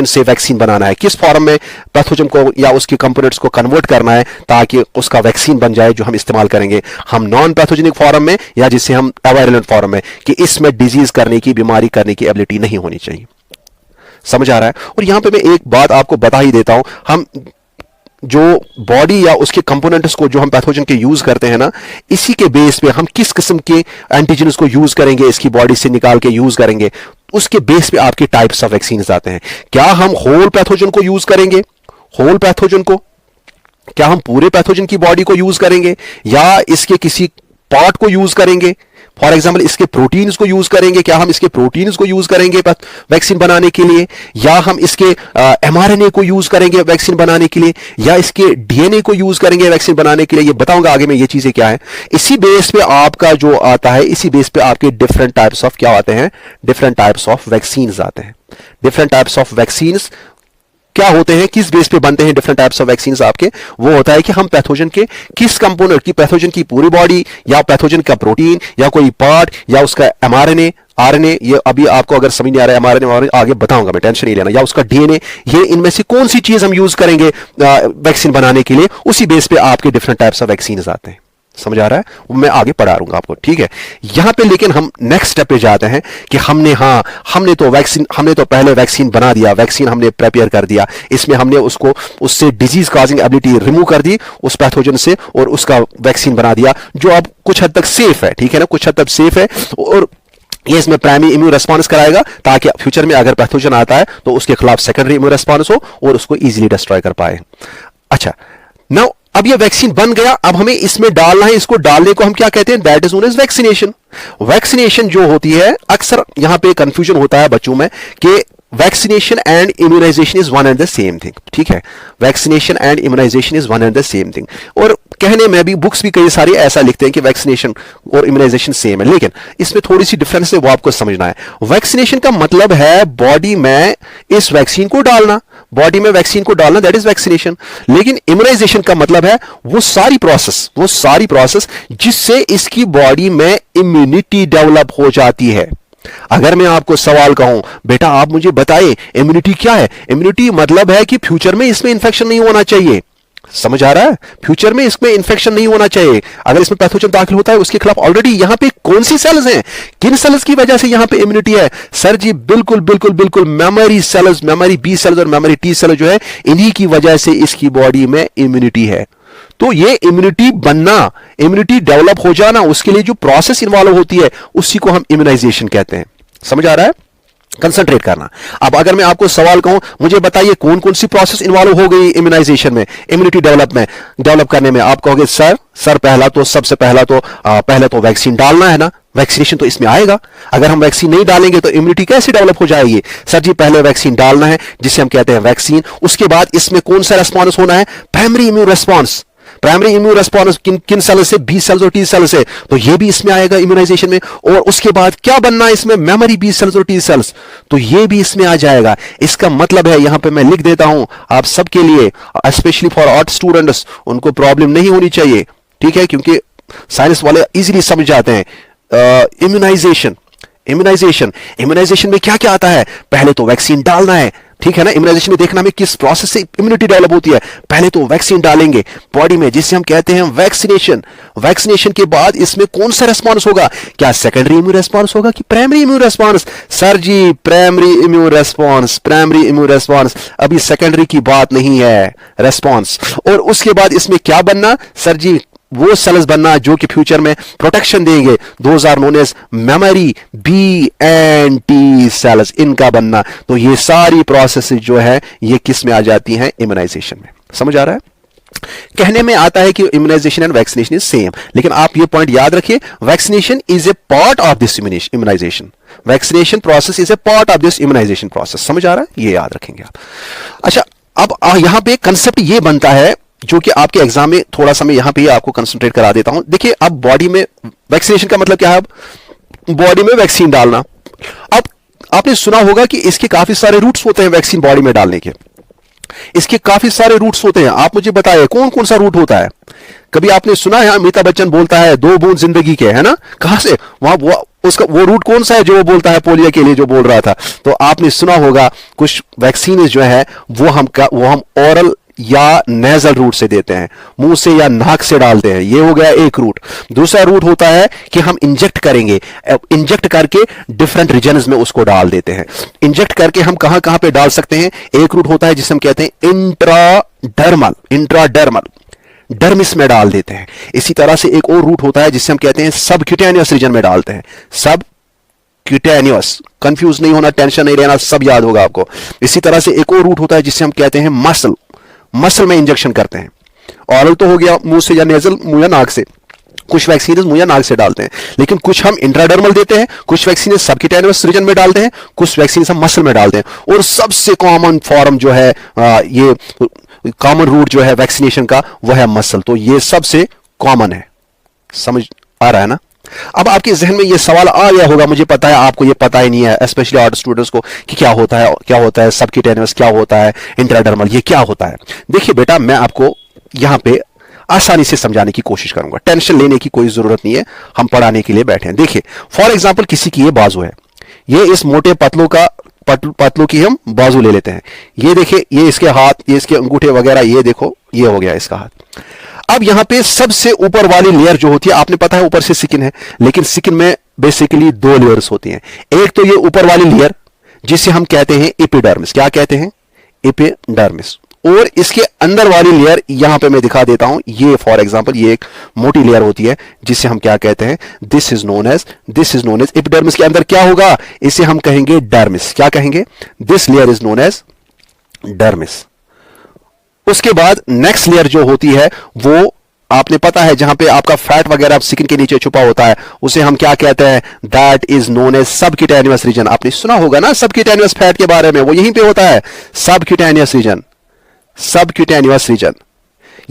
से वैक्सीन बनाना है, किस फॉर्म में पैथोजन को या उसके कंपोनेंट्स को कन्वर्ट करना है ताकि उसका वैक्सीन बन जाए जो हम इस्तेमाल करेंगे। हम नॉन पैथोजेनिक फॉर्म में या जिसे हम एवाइरुलेंट फॉर्म में, कि इसमें डिजीज करने की, बीमारी करने की एबिलिटी नहीं होनी चाहिए। समझ आ रहा है? और यहां पे मैं एक बात आपको बता ही देता हूं, हम जो बॉडी या उसके कंपोनेंट्स को जो हम पैथोजन के यूज करते हैं ना, इसी के बेस पे हम किस किस्म के एंटीजन्स को यूज करेंगे, इसकी बॉडी से निकाल के यूज करेंगे, उसके बेस पे आपके टाइप्स ऑफ वैक्सीन आते हैं। क्या हम होल पैथोजन को यूज करेंगे, होल पैथोजन को, क्या हम पूरे पैथोजन की बॉडी को यूज करेंगे, या इसके किसी पार्ट को यूज करेंगे? फॉर एग्जाम्पल इसके प्रोटीन्स को यूज करेंगे, क्या हम इसके प्रोटीन्स को यूज करेंगे वैक्सीन बनाने के लिए, या हम इसके एमआरएनए को यूज करेंगे वैक्सीन बनाने के लिए, या इसके डीएनए को यूज करेंगे वैक्सीन बनाने के लिए? ये बताऊंगा आगे में ये चीजें क्या है। इसी बेस पे आपका जो आता है, इसी बेस पे आपके डिफरेंट टाइप्स ऑफ क्या आते हैं, डिफरेंट टाइप्स ऑफ वैक्सीन आते हैं। डिफरेंट टाइप्स ऑफ वैक्सीन क्या होते हैं, किस बेस पे बनते हैं डिफरेंट टाइप्स ऑफ वैक्सीन आपके, वो होता है कि हम पैथोजन के किस कंपोनेंट की, पैथोजन की पूरी बॉडी या पैथोजन का प्रोटीन या कोई पार्ट या उसका एमआरएनए आरएनए, ये अभी आपको अगर समझ नहीं आ रहा है एमआरएनए आगे बताऊंगा मैं, टेंशन नहीं लेना, या उसका डीएनए, ये इनमें से कौन सी चीज हम यूज करेंगे वैक्सीन बनाने के लिए, उसी बेस पे आपके डिफरेंट टाइप्स ऑफ वैक्सीन आते हैं। समझ आ रहा है, वो मैं आगे पढ़ा दूंगा आपको, ठीक है। यहां पे लेकिन हम नेक्स्ट स्टेप पे जाते हैं कि हमने तो पहले वैक्सीन बना दिया, वैक्सीन हमने प्रिपेयर कर दिया, इसमें हमने उससे डिजीज कॉजिंग एबिलिटी रिमूव कर दी उस पैथोजन से और उसका वैक्सीन बना दिया जो अब कुछ हद तक सेफ है, ठीक है ना, कुछ हद तक सेफ है, और ये इसमें प्राइमरी इम्यून रिस्पॉन्स कराएगा ताकि फ्यूचर में अगर पैथोजन आता है तो उसके खिलाफ सेकेंडरी इम्यून रिस्पॉन्स हो और उसको इजीली डिस्ट्रॉय कर पाए। अच्छा, नाउ अब ये वैक्सीन बन गया, अब हमें इसमें डालना है, इसको डालने को हम क्या कहते हैं, that is known as vaccination. Vaccination जो होती है, अक्सर यहां पे कंफ्यूजन होता है बच्चों में कि vaccination and immunization is one and the same thing, ठीक है, vaccination and immunization is one and the same thing, और कहने में भी बुक्स भी कई सारी ऐसा लिखते हैं कि वैक्सीनेशन और इम्यूनाइजेशन सेम है, लेकिन इसमें थोड़ी सी डिफरेंस है, वो आपको समझना है। वैक्सीनेशन का मतलब है बॉडी में इस वैक्सीन को डालना, बॉडी में वैक्सीन को डालना, दैट इज वैक्सीनेशन। लेकिन इम्यूनाइजेशन का मतलब है वो सारी प्रोसेस जिससे इसकी बॉडी में इम्यूनिटी डेवलप हो जाती है। अगर मैं आपको सवाल कहूं, बेटा आप मुझे बताइए इम्यूनिटी क्या है, इम्यूनिटी मतलब है कि फ्यूचर में इसमें इंफेक्शन नहीं होना चाहिए। समझ आ रहा है, फ्यूचर में इसमें इंफेक्शन नहीं होना चाहिए। अगर इसमें पैथोजन दाखिल होता है उसके खिलाफ ऑलरेडी यहां पे कौन सी सेल्स हैं, किन सेल्स की वजह से यहां पे इम्यूनिटी है, सर जी बिल्कुल बिल्कुल बिल्कुल memory cells, memory B cells और मेमोरी टी सेल्स जो है, इन्हीं की वजह से इसकी बॉडी में इम्यूनिटी है। तो ये इम्यूनिटी बनना, इम्यूनिटी डेवलप हो जाना, उसके लिए जो प्रोसेस इन्वॉल्व होती है उसी को हम इम्यूनाइजेशन कहते हैं। समझ आ रहा है, कंसंट्रेट करना। अब अगर मैं आपको सवाल कहूं, मुझे बताइए कौन कौन सी प्रोसेस इन्वॉल्व हो गई इम्यूनाइजेशन में, इम्यूनिटी डेवलप करने में, आप कहोगे सर सबसे पहले तो वैक्सीन डालना है ना, वैक्सीनेशन तो इसमें आएगा, अगर हम वैक्सीन नहीं डालेंगे तो इम्यूनिटी कैसे डेवलप हो जाएगी। सर जी पहले वैक्सीन डालना है जिसे हम कहते हैं वैक्सीन, उसके बाद इसमें कौन सा रेस्पॉन्स होना है, primary immune response. Primary immune response किन सेल से, बी सेल्स और टी सेल्स से, तो ये भी इसमें आएगा इम्यूनाइजेशन में। और उसके बाद क्या बनना है इसमें, मेमोरी बी सेल्स और टी सेल्स, तो ये भी इसमें आ जाएगा। इसका मतलब है, यहां पे मैं लिख देता हूं आप सबके लिए, स्पेशली फॉर आर्ट स्टूडेंट्स, उनको प्रॉब्लम नहीं होनी चाहिए, ठीक है, क्योंकि साइंस वाले इजीली समझ जाते हैं। इम्यूनाइजेशन में क्या क्या आता है, पहले तो वैक्सीन डालना है, ठीक है ना। इम्यूनाइजेशन में देखना हमें किस प्रोसेस से इम्यूनिटी डेवलप होती है, पहले तो वैक्सीन डालेंगे बॉडी में जिसे हम कहते हैं वैक्सीनेशन। वैक्सीनेशन के बाद इसमें कौन सा रेस्पॉन्स होगा, क्या सेकेंडरी इम्यून रेस्पॉन्स होगा कि प्राइमरी इम्यून रेस्पॉन्स। सर जी प्राइमरी इम्यून रेस्पॉन्स, अभी सेकेंडरी की बात नहीं है, रेस्पॉन्स। और उसके बाद इसमें क्या बनना, सर जी वो सेल्स बनना जो कि फ्यूचर में प्रोटेक्शन देंगे, those are known as memory B and T cells, इनका बनना। तो ये सारी प्रोसेस जो है ये किस में आ जाती हैं, इम्यूनाइजेशन में। समझ आ रहा है, कहने में आता है कि immunization and vaccination is same, लेकिन आप ये पॉइंट याद रखिए, vaccination is a part of this immunization, vaccination process is a part of this immunization process. समझ आ रहा है, ये याद रखेंगे आप। अच्छा, अब यहां पे कंसेप्ट ये बनता है जो कि आपके एग्जाम में थोड़ा सा मैं यहां पे आपको कंसंट्रेट करा देता हूं। देखिए, अब बॉडी में वैक्सीनेशन का मतलब क्या है, अब बॉडी में वैक्सीन डालना। अब आपने सुना होगा कि इसके काफी सारे रूट्स होते हैं वैक्सीन बॉडी में डालने के, इसके काफी सारे रूट्स होते हैं। आप मुझे बताइए कौन कौन सा रूट होता है। कभी आपने सुना है अमिताभ बच्चन बोलता है 2 बूंद जिंदगी के, है ना, कहां से, वहां वो रूट कौन सा है जो वो बोलता है पोलियो के लिए जो बोल रहा था। तो आपने सुना होगा कुछ वैक्सीन जो है वो हम ओरल या नेजल रूट से देते हैं, मुंह से या नाक से डालते हैं, ये हो गया एक रूट। दूसरा रूट होता है कि हम इंजेक्ट करेंगे, इंजेक्ट करके डिफरेंट रीजन्स में उसको डाल देते हैं। इंजेक्ट करके हम कहां कहां पे डाल सकते हैं, एक रूट होता है जिसे हम कहते हैं इंट्राडर्मल, डर्मिस में डाल देते हैं। इसी तरह से एक और रूट होता है जिसे हम कहते हैं सबक्यूटेनियस रीजन में डालते हैं, सबक्यूटेनियस, कंफ्यूज नहीं होना, टेंशन नहीं लेना, सब याद होगा आपको। इसी तरह से एक और रूट होता है जिसे हम कहते हैं मसल में इंजेक्शन करते हैं। ऑरल तो हो गया मुंह से या नेजल, मुंह या नाक से, कुछ वैक्सीन मुंह या नाक से डालते हैं, लेकिन कुछ हम इंट्राडर्मल देते हैं, कुछ वैक्सीन सबक्यूटेनियस रीजन में डालते हैं, कुछ वैक्सीन हम मसल में डालते हैं। और सबसे कॉमन फॉर्म जो है ये कॉमन रूट जो है वैक्सीनेशन का वो है मसल। तो ये सबसे कॉमन है, समझ आ रहा है ना। अब आपके जहन में ये सवाल आ गया होगा, मुझे पता है आपको ये पता ही नहीं है, स्पेशली आर्ट स्टूडेंट्स को, कि क्या होता है सबक्यूटेनियस, क्या होता है इंट्राडर्मल, ये क्या होता है। देखिए बेटा, मैं आपको यहां पे आसानी से समझाने की कोशिश करूंगा, टेंशन लेने की कोई जरूरत नहीं है, हम पढ़ाने के लिए बैठे हैं। देखिए फॉर एग्जाम्पल किसी की ये बाजू है, ये इस मोटे पतलों की हम बाजू ले लेते हैं। ये देखिए, ये इसके हाथ, ये इसके अंगूठे वगैरह, ये देखो ये हो गया इसका हाथ। अब यहां पे सबसे ऊपर वाली लेयर जो होती है, आपने पता है ऊपर से स्किन है, लेकिन स्किन में बेसिकली दो लेयर्स होती हैं। एक तो ये ऊपर वाली लेयर जिसे हम कहते हैं एपिडर्मिस, क्या कहते हैं, एपिडर्मिस, और इसके अंदर वाली लेयर यहां पे मैं दिखा देता हूं, ये फॉर एग्जांपल ये एक मोटी लेयर होती है जिसे हम क्या कहते हैं, this is known as epidermis. के अंदर क्या होगा, इसे हम कहेंगे डर्मिस, क्या कहेंगे, this layer is known as dermis. उसके बाद नेक्स्ट लेयर जो होती है वो आपने पता है, जहां पे आपका फैट वगैरह स्किन के नीचे छुपा होता है, उसे हम क्या कहते हैं, that is known as subcutaneous region. आपने सुना होगा ना सबक्यूटेनियस फैट के बारे में, वो यहीं पे होता है, सबक्यूटेनियस रीजन, सबक्यूटेनियस रीजन,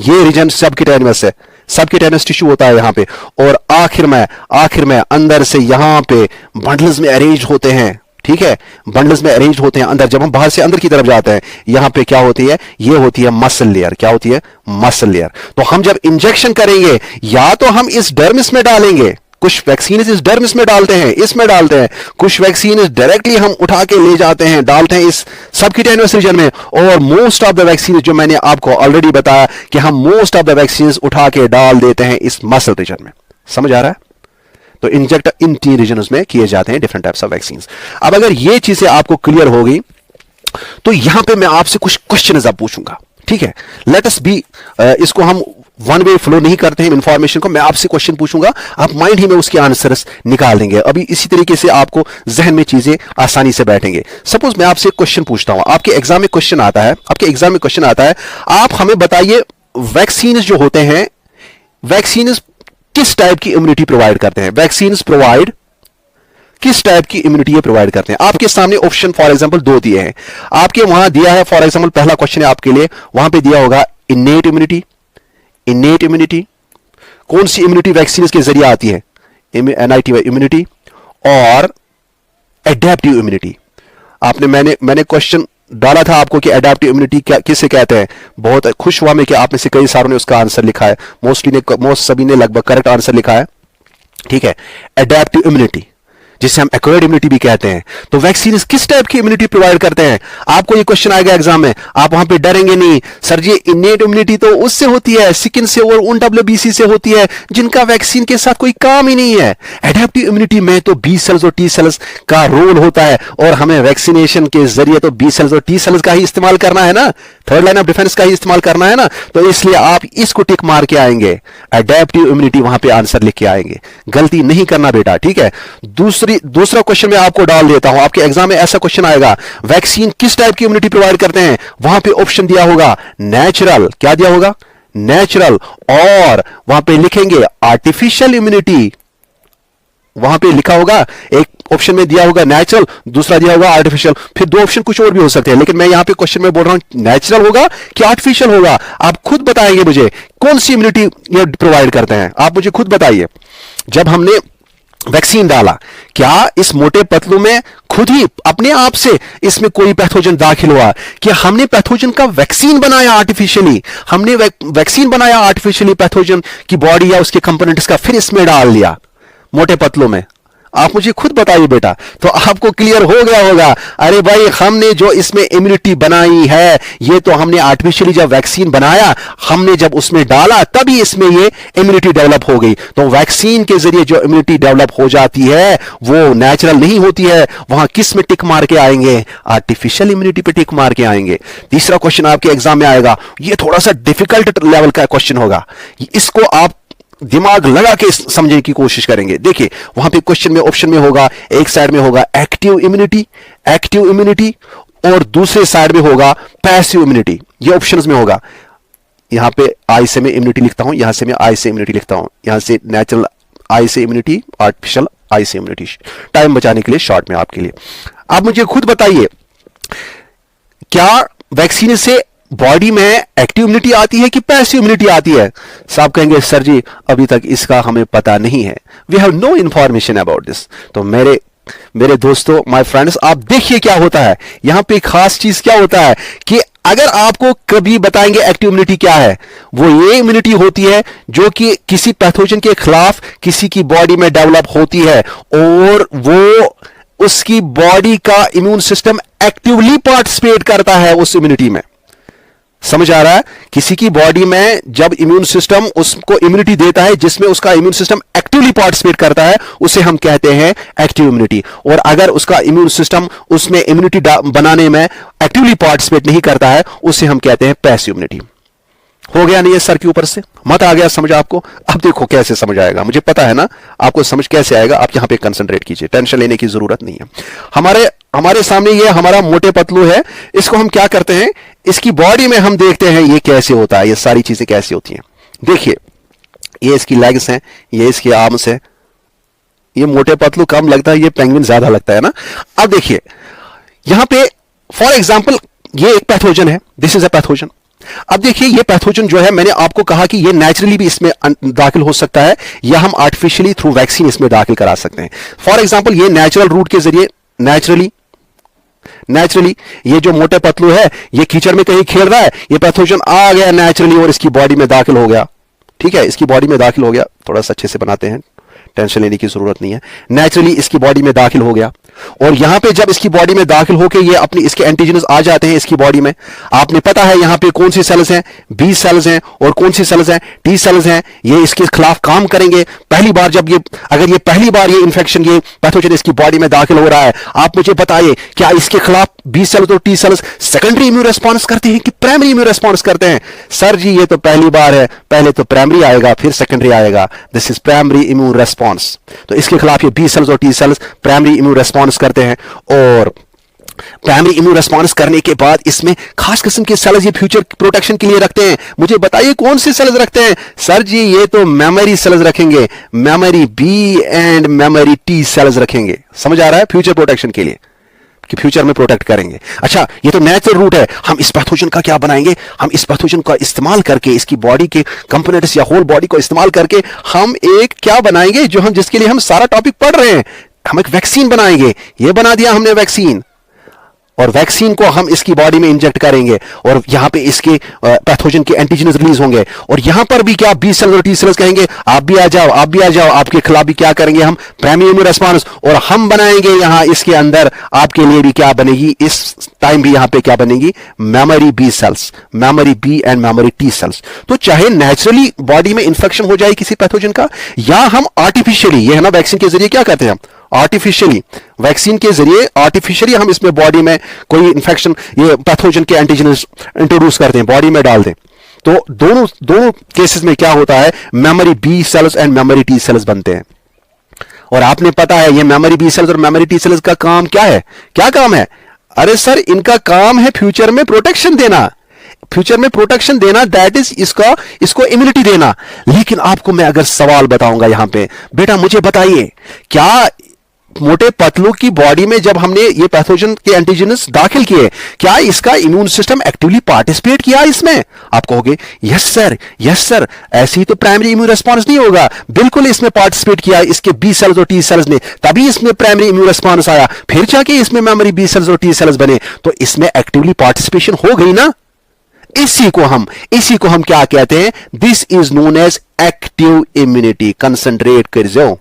ये रीजन सबक्यूटेनियस है, सबक्यूटेनियस टिश्यू होता है यहां पे। और आखिर में अंदर से यहां पे बंडल्स में अरेंज होते हैं, ठीक है, बंडल्स में अरेंज होते हैं अंदर। जब हम बाहर से अंदर की तरफ जाते हैं, यहां पे क्या होती है, ये होती है मसल लेयर, क्या होती है, मसल लेयर। तो हम जब इंजेक्शन करेंगे, या तो हम इस डर्मिस में डालेंगे, कुछ वैक्सीन इस डर्मिस में डालते हैं, इसमें डालते हैं, कुछ वैक्सीन डायरेक्टली हम उठा के ले जाते हैं, डालते हैं इस सबक्यूटेनियस रीजन में। और मोस्ट ऑफ द वैक्सीन, जो मैंने आपको ऑलरेडी बताया कि हम मोस्ट ऑफ द वैक्सीन उठा के डाल देते हैं इस मसल रीजन में। समझ आ रहा है? तो इंजेक्ट इन 3 रीजन्स में किए जाते हैं डिफरेंट टाइप्स ऑफ वैक्सीन। अब अगर ये चीजें आपको क्लियर हो गई, तो यहां पे मैं आपसे कुछ क्वेश्चन अब पूछूंगा, ठीक है। लेट अस बी, इसको हम वन वे फ्लो नहीं करते हैं इंफॉर्मेशन को, मैं आपसे क्वेश्चन पूछूंगा, आप माइंड ही में उसके आंसर्स निकाल देंगे। अभी इसी तरीके से आपको जहन में चीजें आसानी से बैठेंगे। सपोज मैं आपसे एक क्वेश्चन पूछता हूं, आपके एग्जाम में क्वेश्चन आता है, आप हमें बताइए वैक्सीन जो होते हैं, वैक्सीन किस टाइप की इम्यूनिटी प्रोवाइड करते हैं, वैक्सीन प्रोवाइड किस टाइप की इम्यूनिटी ये प्रोवाइड करते हैं। आपके सामने ऑप्शन फॉर एग्जांपल 2 दिए हैं, आपके वहां दिया है फॉर एग्जांपल, पहला क्वेश्चन है आपके लिए, वहां पे दिया होगा इनेट इम्यूनिटी, कौन सी इम्यूनिटी वैक्सीन के जरिए आती है, एनआईटी इम्यूनिटी, और एडेप्टिव इम्यूनिटी। आपने मैंने क्वेश्चन डाला था आपको कि एडेप्टिव इम्यूनिटी किसे कहते हैं। बहुत खुश हुआ मैं कि आप में से कई सारों ने उसका आंसर लिखा है, मोस्ट सभी ने लगभग करेक्ट आंसर लिखा है, ठीक है। एडेप्टिव इम्यूनिटी, जिसे हम एक्वायर्ड इम्यूनिटी भी कहते हैं। तो वैक्सीन किस टाइप की इम्यूनिटी प्रोवाइड करते हैं, आपको ये क्वेश्चन आएगा एग्जाम में, आप वहां पे डरेंगे नहीं, सर जी इनेट इम्यूनिटी तो उससे होती है, स्किन से और उन WBC से होती है, जिनका वैक्सीन के साथ कोई काम ही नहीं है। एडेप्टिव इम्यूनिटी में तो बी सेल्स और टी सेल्स का रोल होता है, और हमें वैक्सीनेशन के जरिए तो बी सेल्स और टी सेल्स का ही इस्तेमाल करना है ना, थर्ड लाइन ऑफ डिफेंस का ही इस्तेमाल करना है ना। तो इसलिए आप इसको टिक मार के आएंगे, एडेप्टिव इम्यूनिटी वहां पे आंसर लिख के आएंगे, गलती नहीं करना बेटा, ठीक है। दूसरा क्वेश्चन मैं आपको डाल देता हूं, आपके एग्जाम में ऐसा क्वेश्चन आएगा, वैक्सीन किस टाइप की इम्यूनिटी प्रोवाइड करते हैं, वहां पे ऑप्शन दिया होगा नेचुरल, क्या दिया होगा, नेचुरल, और वहां पे लिखेंगे आर्टिफिशियल इम्यूनिटी, वहां पे लिखा होगा, एक ऑप्शन में दिया होगा नेचुरल, दूसरा दिया होगा आर्टिफिशियल, फिर 2 ऑप्शन कुछ और भी हो सकते हैं, लेकिन मैं यहां पे क्वेश्चन में बोल रहा हूं नेचुरल होगा कि आर्टिफिशियल होगा। आप खुद बताएंगे मुझे कौन सी इम्यूनिटी ये प्रोवाइड करते हैं, आप मुझे खुद बताइए। जब हमने वैक्सीन डाला, क्या इस मोटे पतलू में खुद ही अपने आप से इसमें कोई पैथोजन दाखिल हुआ, कि हमने पैथोजन का वैक्सीन बनाया आर्टिफिशियली, हमने वैक्सीन बनाया आर्टिफिशियली पैथोजन की बॉडी या उसके कंपोनेंट्स का, फिर इसमें डाल दिया मोटे पतलों में, आप मुझे खुद बताइए बेटा। तो आपको क्लियर हो गया होगा, अरे भाई हमने जो इसमें इम्यूनिटी बनाई है, ये तो हमने आर्टिफिशियली जब वैक्सीन बनाया, हमने जब उसमें डाला तभी इसमें ये इम्यूनिटी डेवलप हो गई। तो वैक्सीन के जरिए जो इम्यूनिटी डेवलप हो जाती है वो नेचुरल नहीं होती है, वहां किस में टिक मार के आएंगे, आर्टिफिशियल इम्यूनिटी पे टिक मार के आएंगे। तीसरा क्वेश्चन आपके एग्जाम में आएगा, ये थोड़ा सा डिफिकल्ट लेवल का क्वेश्चन होगा, इसको आप दिमाग लगा के समझने की कोशिश करेंगे। देखिए वहां पे क्वेश्चन में ऑप्शन में होगा, एक साइड में होगा एक्टिव इम्यूनिटी और दूसरे साइड में होगा पैसिव इम्यूनिटी, ये ऑप्शंस में होगा। यहां पे आई से मैं इम्यूनिटी लिखता हूं, यहां से मैं आई से इम्यूनिटी लिखता हूं, यहां से नेचुरल आई से इम्यूनिटी, आर्टिफिशियल आई से इम्यूनिटी, टाइम बचाने के लिए शॉर्ट में आपके लिए। आप मुझे खुद बताइए, क्या वैक्सीन से बॉडी में एक्टिव इम्यूनिटी आती है कि पैसिव इम्यूनिटी आती है? साहब कहेंगे सर जी अभी तक इसका हमें पता नहीं है, we have no information about this. तो मेरे दोस्तों, माय फ्रेंड्स, आप देखिए क्या होता है यहां पे। खास चीज क्या होता है कि अगर आपको कभी बताएंगे एक्टिव इम्यूनिटी क्या है, वो ये इम्यूनिटी होती है जो कि किसी पैथोजन के खिलाफ किसी की बॉडी में डेवलप होती है और वो उसकी बॉडी का इम्यून सिस्टम एक्टिवली पार्टिसिपेट करता है उस इम्यूनिटी में। समझ आ रहा है? किसी की बॉडी में जब इम्यून सिस्टम उसको इम्यूनिटी देता है जिसमें उसका इम्यून सिस्टम एक्टिवली पार्टिसिपेट करता है, उसे हम कहते हैं एक्टिव इम्यूनिटी। और अगर उसका इम्यून सिस्टम उसमें इम्यूनिटी बनाने में एक्टिवली पार्टिसिपेट नहीं करता है, उसे हम कहते हैं पैसिव इम्यूनिटी। हो गया नहीं है सर के ऊपर से? मत आ गया समझ आपको? अब देखो कैसे समझ आएगा, मुझे पता है ना आपको समझ कैसे आएगा। आप यहां पे कंसंट्रेट कीजिए, टेंशन लेने की जरूरत नहीं है। हमारे सामने ये हमारा मोटे पतलू है, इसको हम क्या करते हैं, इसकी बॉडी में हम देखते हैं ये कैसे होता है, ये सारी चीजें कैसे होती हैं। देखिए ये इसकी लेग्स हैं, ये इसके आर्म्स हैं। ये मोटे पतलू कम लगता है, ये पेंगुइन ज्यादा लगता है ना। अब देखिए यहां पे फॉर एग्जाम्पल ये एक पैथोजन है, दिस इज अ पैथोजन। अब देखिए ये पैथोजन जो है, मैंने आपको कहा कि ये नेचुरली भी इसमें दाखिल हो सकता है या हम आर्टिफिशियली थ्रू वैक्सीन इसमें दाखिल करा सकते हैं। फॉर एग्जांपल ये नेचुरल रूट के जरिए नेचुरली ये जो मोटे पतलू है ये कीचड़ में कहीं खेल रहा है, ये पैथोजन आ गया नेचुरली और इसकी बॉडी में दाखिल हो गया। ठीक है, इसकी बॉडी में दाखिल हो गया। थोड़ा सा अच्छे से बनाते हैं, टेंशन लेने की जरूरत नहीं है। नेचुरली इसकी बॉडी में दाखिल हो गया और यहां पे जब इसकी बॉडी में दाखिल होकर ये अपनी इसके एंटीजन्स आ जाते हैं इसकी बॉडी में। आपने पता है यहां पे कौन सी सेल्स हैं, बी सेल्स हैं और कौन सी सेल्स हैं, टी सेल्स हैं। ये इसके खिलाफ काम करेंगे। पहली बार जब ये अगर ये पहली बार ये इंफेक्शन ये पैथोजन इसकी बॉडी में दाखिल हो रहा है, आप मुझे बताइए क्या इसके खिलाफ बी सेल्स और T sales secondary immune response करते हैं कि प्राइमरी इम्यून रेस्पॉन्स करते हैं? सर जी ये तो पहली बार है, पहले तो प्राइमरी आएगा फिर सेकेंडरी आएगा। This is primary immune response. तो इसके खिलाफ ये बी सेल्स और T sales primary immune response करते हैं और प्राइमरी इम्यून रेस्पॉन्स करने के बाद इसमें खास किस्म के सेल्स ये फ्यूचर प्रोटेक्शन के लिए रखते हैं। मुझे बताइए कौन से सेल्स रखते हैं? सर जी ये तो मेमोरी सेल्स रखेंगे, memory B and memory T cells रखेंगे। समझ आ रहा है? फ्यूचर प्रोटेक्शन के लिए कि फ्यूचर में प्रोटेक्ट करेंगे। अच्छा ये तो नेचुरल रूट है, हम इस पैथोजन का क्या बनाएंगे? हम इस पैथोजन का इस्तेमाल करके इसकी बॉडी के कंपोनेंट्स या होल बॉडी को इस्तेमाल करके हम एक क्या बनाएंगे जो हम जिसके लिए हम सारा टॉपिक पढ़ रहे हैं, हम एक वैक्सीन बनाएंगे। ये बना दिया हमने वैक्सीन, और वैक्सीन को हम इसकी बॉडी में इंजेक्ट करेंगे और यहां पे इसके पैथोजन के एंटीजन्स रिलीज होंगे और यहां पर भी क्या बी सेल्स और टी सेल्स कहेंगे आप भी आ जाओ, आप भी आ जाओ। आपके खिलाफ भी क्या करेंगे हम? Primary immune response. और हम बनाएंगे यहां इसके अंदर आपके लिए भी क्या बनेगी इस टाइम भी यहां पे क्या बनेगी? Memory B cells, memory B and memory T cells. तो चाहे नेचुरली बॉडी में इंफेक्शन हो जाए किसी पैथोजन का या हम आर्टिफिशियली, ये है ना वैक्सीन के जरिए क्या करते हैं हम? आर्टिफिशियली वैक्सीन के जरिए आर्टिफिशियली हम इसमें बॉडी में कोई इंफेक्शन ये पैथोजन के एंटीजन्स इंट्रोड्यूस करते हैं, बॉडी में डाल दें। तो दोनों केसेस में क्या होता है? Memory B cells and memory T cells बनते हैं। और आपने पता है ये मेमोरी बी सेल्स और मेमोरी टी सेल्स का काम क्या है? क्या काम है? अरे सर इनका काम है फ्यूचर में प्रोटेक्शन देना, फ्यूचर में प्रोटेक्शन देना, दैट इज इसको इम्यूनिटी देना। लेकिन आपको मैं अगर सवाल बताऊंगा यहां पे, बेटा मुझे बताइए क्या मोटे पतलू की बॉडी में जब हमने ये पैथोजन के एंटीजन्स दाखिल किए, क्या इसका इम्यून सिस्टम एक्टिवली पार्टिसिपेट किया इसमें? आप कहोगे यस सर, ऐसी तो प्राइमरी इम्यून रेस्पॉन्स नहीं होगा। बिल्कुल इसमें पार्टिसिपेट किया इसके बी सेल्स और टी सेल्स ने, तभी इसमें प्राइमरी इम्यून रेस्पॉन्स आया, फिर जाके इसमें मेमोरी बी सेल्स और टी सेल्स बने। तो इसमें एक्टिवली पार्टिसिपेशन हो गई ना। इसी को हम क्या कहते हैं? This is known as active immunity. Concentrate कर जाओ,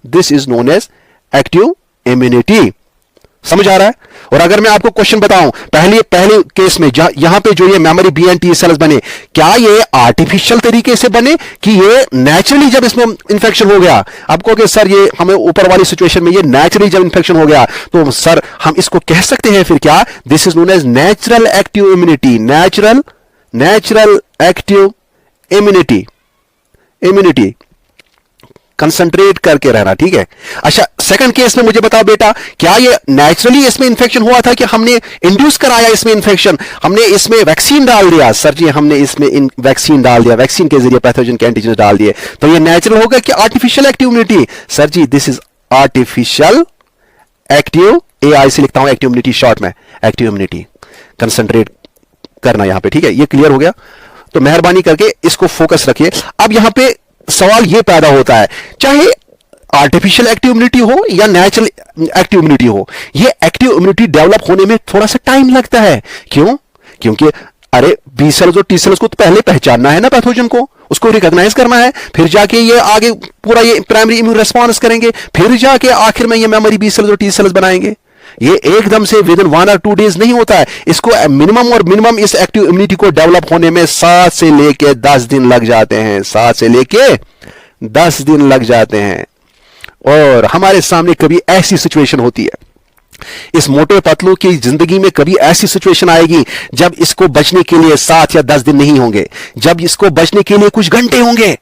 this is known as active immunity. समझ आ रहा है? और अगर मैं आपको क्वेश्चन बताऊं, पहले केस में यहां पे जो ये memory B and T cells बने, क्या ये आर्टिफिशियल तरीके से बने कि ये नेचुरली जब इसमें इंफेक्शन हो गया? आप कहोगे सर ये हमें ऊपर वाली सिचुएशन में ये नेचुरली जब इंफेक्शन हो गया तो सर हम इसको कह सकते हैं फिर क्या? This is known as natural active immunity. Natural active immunity. Concentrate करके रहना, ठीक है? अच्छा सेकंड केस में मुझे बताओ बेटा, क्या ये नेचुरली इसमें इंफेक्शन हुआ था कि हमने इंड्यूस कराया इसमें इंफेक्शन, हमने इसमें वैक्सीन डाल दिया? सर जी हमने इसमें वैक्सीन डाल दिया, वैक्सीन के जरिए पैथोजन के एंटीजन डाल दिए, तो ये नेचुरल होगा कि artificial active immunity? Sir ji this is artificial active, AI से लिखता हूं एक्टिव इम्यूनिटी शॉर्ट में, एक्टिव इम्यूनिटी। कंसंट्रेट करना यहां पे, ठीक है, ये क्लियर हो गया। तो मेहरबानी करके इसको फोकस रखिए। अब यहां पे सवाल ये पैदा होता है, चाहे आर्टिफिशियल एक्टिव इम्यूनिटी हो या नेचुरल एक्टिव इम्यूनिटी हो, ये एक्टिव इम्यूनिटी डेवलप होने में थोड़ा सा टाइम लगता है। क्यों? क्योंकि अरे बी सेल्स और टी सेल्स को तो पहले पहचानना है ना, पैथोजन को, उसको रिकॉग्नाइज करना है, फिर जाके ये आगे पूरा ये प्राइमरी इम्यून रिस्पॉन्स करेंगे, फिर जाके आखिर में ये मेमोरी बी सेल्स और टी सेल्स बनाएंगे। ये एकदम से विद इन 1 और 2 डेज नहीं होता है। इसको मिनिमम इस एक्टिव इम्यूनिटी को डेवलप होने में 7 से लेके 10 दिन लग जाते हैं, 7 से लेके 10 दिन लग जाते हैं। और हमारे सामने कभी ऐसी सिचुएशन होती है, इस मोटे पतलू की जिंदगी में कभी ऐसी सिचुएशन आएगी जब इसको बचने के लिए 7 या 10 दिन नहीं होंगे, जब इसको बचने के लिए कुछ घंटे होंगे,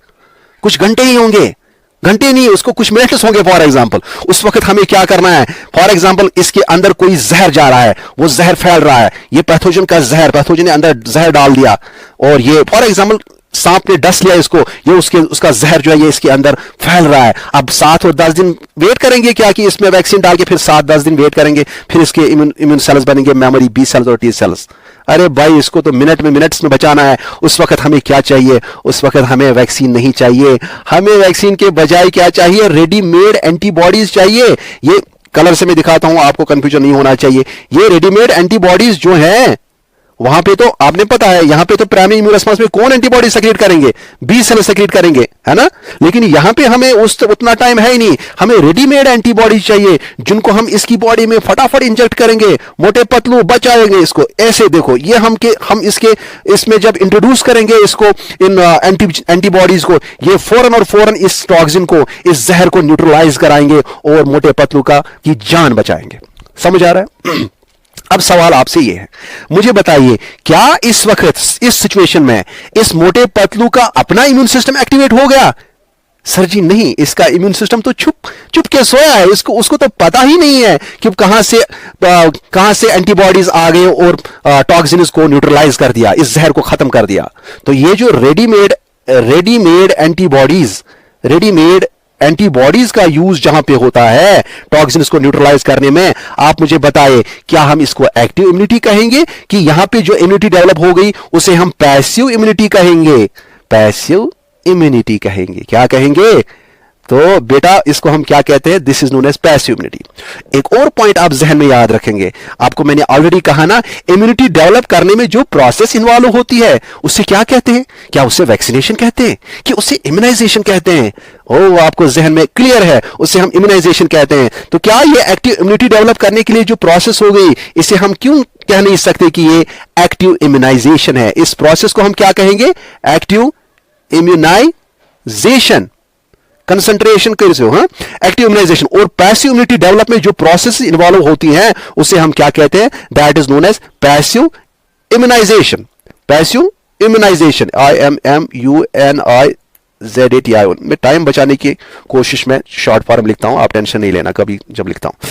कुछ घंटे ही होंगे, घंटे नहीं, उसको कुछ मिनट्स होंगे फॉर एग्जांपल। उस वक्त हमें क्या करना है, फॉर एग्जांपल इसके अंदर कोई जहर जा रहा है, वो जहर फैल रहा है, ये पैथोजन का जहर, पैथोजन ने अंदर जहर डाल दिया, और ये फॉर एग्जांपल सांप ने डस लिया इसको, ये उसका जहर जो है ये इसके अंदर फैल रहा है। अब 7 और 10 दिन वेट करेंगे क्या कि इसमें वैक्सीन डाल के फिर 7-10 दिन वेट करेंगे, फिर इसके इम्यून सेल्स बनेंगे, मेमोरी बी सेल्स और टी सेल्स। अरे भाई इसको तो मिनट्स में बचाना है। उस वक्त हमें क्या चाहिए? उस वक्त हमें वैक्सीन नहीं चाहिए, हमें वैक्सीन के बजाय क्या चाहिए? रेडीमेड एंटीबॉडीज चाहिए। ये कलर से मैं दिखाता हूं, आपको कंफ्यूजन नहीं होना चाहिए। ये रेडीमेड एंटीबॉडीज जो हैं, वहां पे तो आपने पता है, यहां पे तो प्राइमरी इम्यून रिस्पांस में कौन एंटीबॉडी सेक्रेट करेंगे? बी सेल सेक्रेट करेंगे, है ना। लेकिन यहां पे हमें उतना टाइम है ही नहीं, हमें रेडीमेड एंटीबॉडी चाहिए जिनको हम इसकी बॉडी में फटाफट इंजेक्ट करेंगे, मोटे पतलू बचाएंगे इसको। ऐसे देखो, ये हम इसमें जब इंट्रोड्यूस करेंगे इसको, इन एंटीबॉडीज को, ये फौरन इस टॉक्सिन को, इस जहर को न्यूट्रलाइज कराएंगे और मोटे पतलू की जान बचाएंगे। समझ आ रहा है? अब सवाल आपसे ये है, मुझे बताइए, क्या इस वक्त इस सिचुएशन में इस मोटे पतलू का अपना इम्यून सिस्टम एक्टिवेट हो गया? सर जी नहीं, इसका इम्यून सिस्टम तो चुप के सोया है। उसको तो पता ही नहीं है कि कहां से एंटीबॉडीज आ गए और टॉक्सिन्स को न्यूट्रलाइज कर दिया, इस जहर को खत्म कर दिया। तो ये जो रेडीमेड एंटीबॉडीज का यूज जहां पे होता है टॉक्सिन्स को न्यूट्रलाइज करने में, आप मुझे बताइए, क्या हम इसको एक्टिव इम्यूनिटी कहेंगे कि यहां पे जो इम्यूनिटी डेवलप हो गई उसे हम पैसिव इम्यूनिटी कहेंगे? पैसिव इम्यूनिटी कहेंगे। क्या कहेंगे? तो बेटा इसको हम क्या कहते हैं? This is known as passive immunity. एक और पॉइंट आप जहन में याद रखेंगे, आपको मैंने ऑलरेडी कहा ना, इम्यूनिटी डेवलप करने में जो प्रोसेस इन्वॉल्व होती है उसे क्या कहते हैं? क्या उसे वैक्सीनेशन कहते हैं कि उसे इम्यूनाइजेशन कहते हैं? ओ, आपको जहन में क्लियर है, उसे हम इम्यूनाइजेशन कहते हैं। तो क्या ये एक्टिव इम्यूनिटी डेवलप करने के लिए जो प्रोसेस हो गई, इसे हम क्यों कह नहीं सकते कि ये एक्टिव इम्यूनाइजेशन है? इस प्रोसेस को हम क्या कहेंगे? Active immunisation. कंसंट्रेशन कैसे हो, एक्टिव इम्यूनाइजेशन। और पैसिव इम्यूनिटी डेवलप में जो प्रोसेस इन्वॉल्व होती हैं उसे हम क्या कहते हैं? That is known as passive immunization. Passive immunization, IMUNIZATION। मैं टाइम बचाने की कोशिश में शॉर्ट फॉर्म लिखता हूं, आप टेंशन नहीं लेना कभी जब लिखता हूं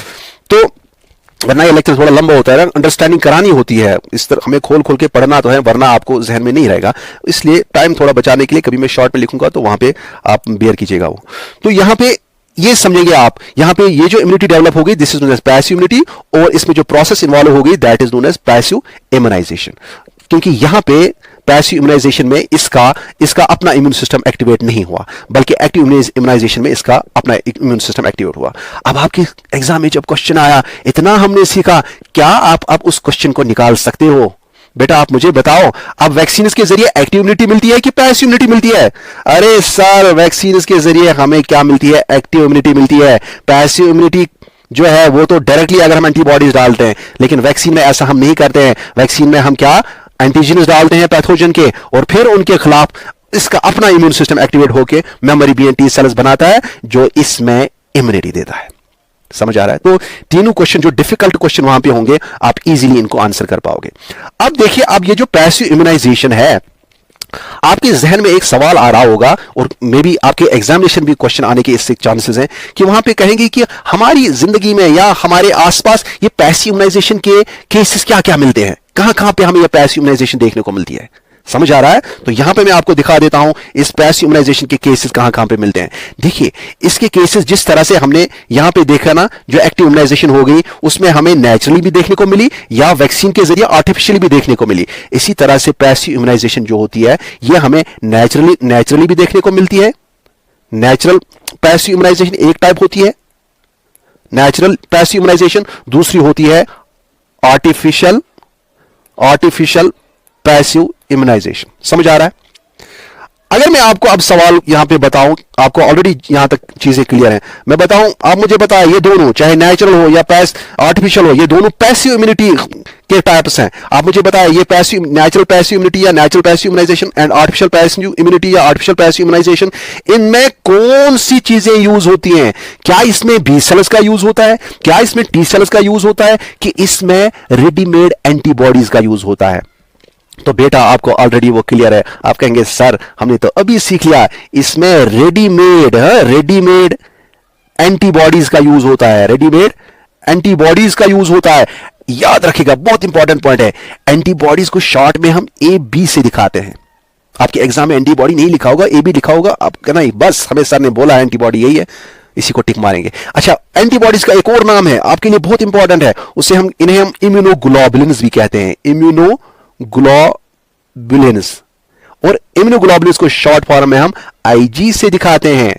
तो, वरना ये लेक्चर थोड़ा लंबा होता है, अंडरस्टैंडिंग करानी होती है, इस तरह हमें खोल के पढ़ना तो है, वरना आपको जहन में नहीं रहेगा। इसलिए टाइम थोड़ा बचाने के लिए कभी मैं शॉर्ट में लिखूंगा तो वहां पे आप बेयर कीजिएगा वो। तो यहां पे ये समझेंगे आप, यहां पे ये जो इम्यूनिटी डेवलप होगी this is known as passive immunity, और इसमें जो प्रोसेस इन्वॉल्व होगी that is known as passive immunization. क्योंकि यहां पे पैसिव इम्यूनाइजेशन में इसका अपना इम्यून सिस्टम एक्टिवेट नहीं हुआ, बल्कि एक्टिव इम्यूनाइजेशन में इसका अपना इम्यून सिस्टम एक्टिवेट हुआ। अब आपके एग्जाम में जब क्वेश्चन आया, इतना हमने सीखा, क्या आप अब उस क्वेश्चन को निकाल सकते हो? बेटा आप मुझे बताओ, अब वैक्सीन के जरिए एक्टिव इम्यूनिटी मिलती है कि पैसिव इम्यूनिटी मिलती है? अरे सर, वैक्सीन के जरिए हमें क्या मिलती है? एक्टिव इम्यूनिटी मिलती है। पैसिव इम्यूनिटी जो है वो तो डायरेक्टली अगर हम एंटीबॉडीज डालते हैं, लेकिन वैक्सीन में ऐसा हम नहीं करते हैं। वैक्सीन में हम क्या एंटीजन्स डालते हैं पैथोजन के, और फिर उनके खिलाफ इसका अपना इम्यून सिस्टम एक्टिवेट होकर memory B and T cells बनाता है जो इसमें इम्यूनिटी देता है। समझ आ रहा है? तो तीनों क्वेश्चन जो डिफिकल्ट क्वेश्चन वहां पे होंगे, आप इजीली इनको आंसर कर पाओगे। अब देखिए, अब ये जो पैसिव इम्यूनाइजेशन है, आपके जहन में एक सवाल आ रहा होगा, और मे बी आपके एग्जामिनेशन भी क्वेश्चन आने के इससे चांसेस हैं कि वहां पे कहेंगे कि हमारी जिंदगी में या हमारे आसपास ये पैसिव इम्यूनाइजेशन के केसेस क्या क्या मिलते हैं, कहां कहां पे हमें ये पैसिव इम्यूनाइजेशन देखने को मिलती है? समझ आ रहा है? तो यहां पे मैं आपको दिखा देता हूं इस पैसिव इम्यूनाइजेशन के केसेस कहां कहां पे मिलते हैं। देखिए इसके केसेस जिस तरह से हमने यहां पे देखा ना, जो एक्टिव इम्यूनाइजेशन हो गई उसमें हमें नेचुरली भी देखने को मिली या वैक्सीन के जरिए आर्टिफिशियली भी देखने को मिली। इसी तरह से पैसिव इम्यूनाइजेशन जो होती है ये हमें नेचुरली भी देखने को मिलती है। नेचुरल पैसिव इम्यूनाइजेशन एक टाइप होती है, नेचुरल पैसिव इम्यूनाइजेशन दूसरी होती है आर्टिफिशियल पैसिव इम्यूनाइजेशन। समझ आ रहा है? अगर मैं आपको अब सवाल यहां पे बताऊं, आपको ऑलरेडी यहां तक चीजें क्लियर हैं, मैं बताऊं आप मुझे बताएं ये दोनों चाहे नेचुरल हो या आर्टिफिशियल हो, ये दोनों पैसिव इम्यूनिटी के टाइप्स हैं। आप मुझे बताएं ये पैसिव नेचुरल पैसिव इम्यूनिटी या natural passive immunization and artificial passive immunity या आर्टिफिशियल पैसिव इम्यूनाइजेशन, इनमें कौन सी चीजें यूज होती हैं? क्या इसमें बी सेल्स का यूज होता है, क्या इसमें टी सेल्स का यूज होता है, कि इसमें रेडीमेड एंटीबॉडीज का यूज होता है? तो बेटा आपको ऑलरेडी वो क्लियर है। आप कहेंगे सर हमने तो अभी सीख लिया, इसमें रेडीमेड एंटीबॉडीज का यूज होता है, रेडीमेड एंटीबॉडीज का यूज होता है। याद रखिएगा बहुत इंपॉर्टेंट पॉइंट है, एंटीबॉडीज को शॉर्ट में हम ए बी से दिखाते हैं। आपके एग्जाम में एंटीबॉडी नहीं लिखा होगा, ए बी लिखा होगा, आप कहना बस हमें सर ने बोला एंटीबॉडी यही है, इसी को टिक मारेंगे। अच्छा, एंटीबॉडीज का एक और नाम है आपके लिए बहुत इंपॉर्टेंट है, उसे इन्हें हम इम्यूनोग्लोबुलिन्स भी कहते हैं, इम्यूनोग्लोबुलिन्स। और इम्यूनोग्लोबुलिन्स को शॉर्ट फॉर्म में हम आईजी से दिखाते हैं।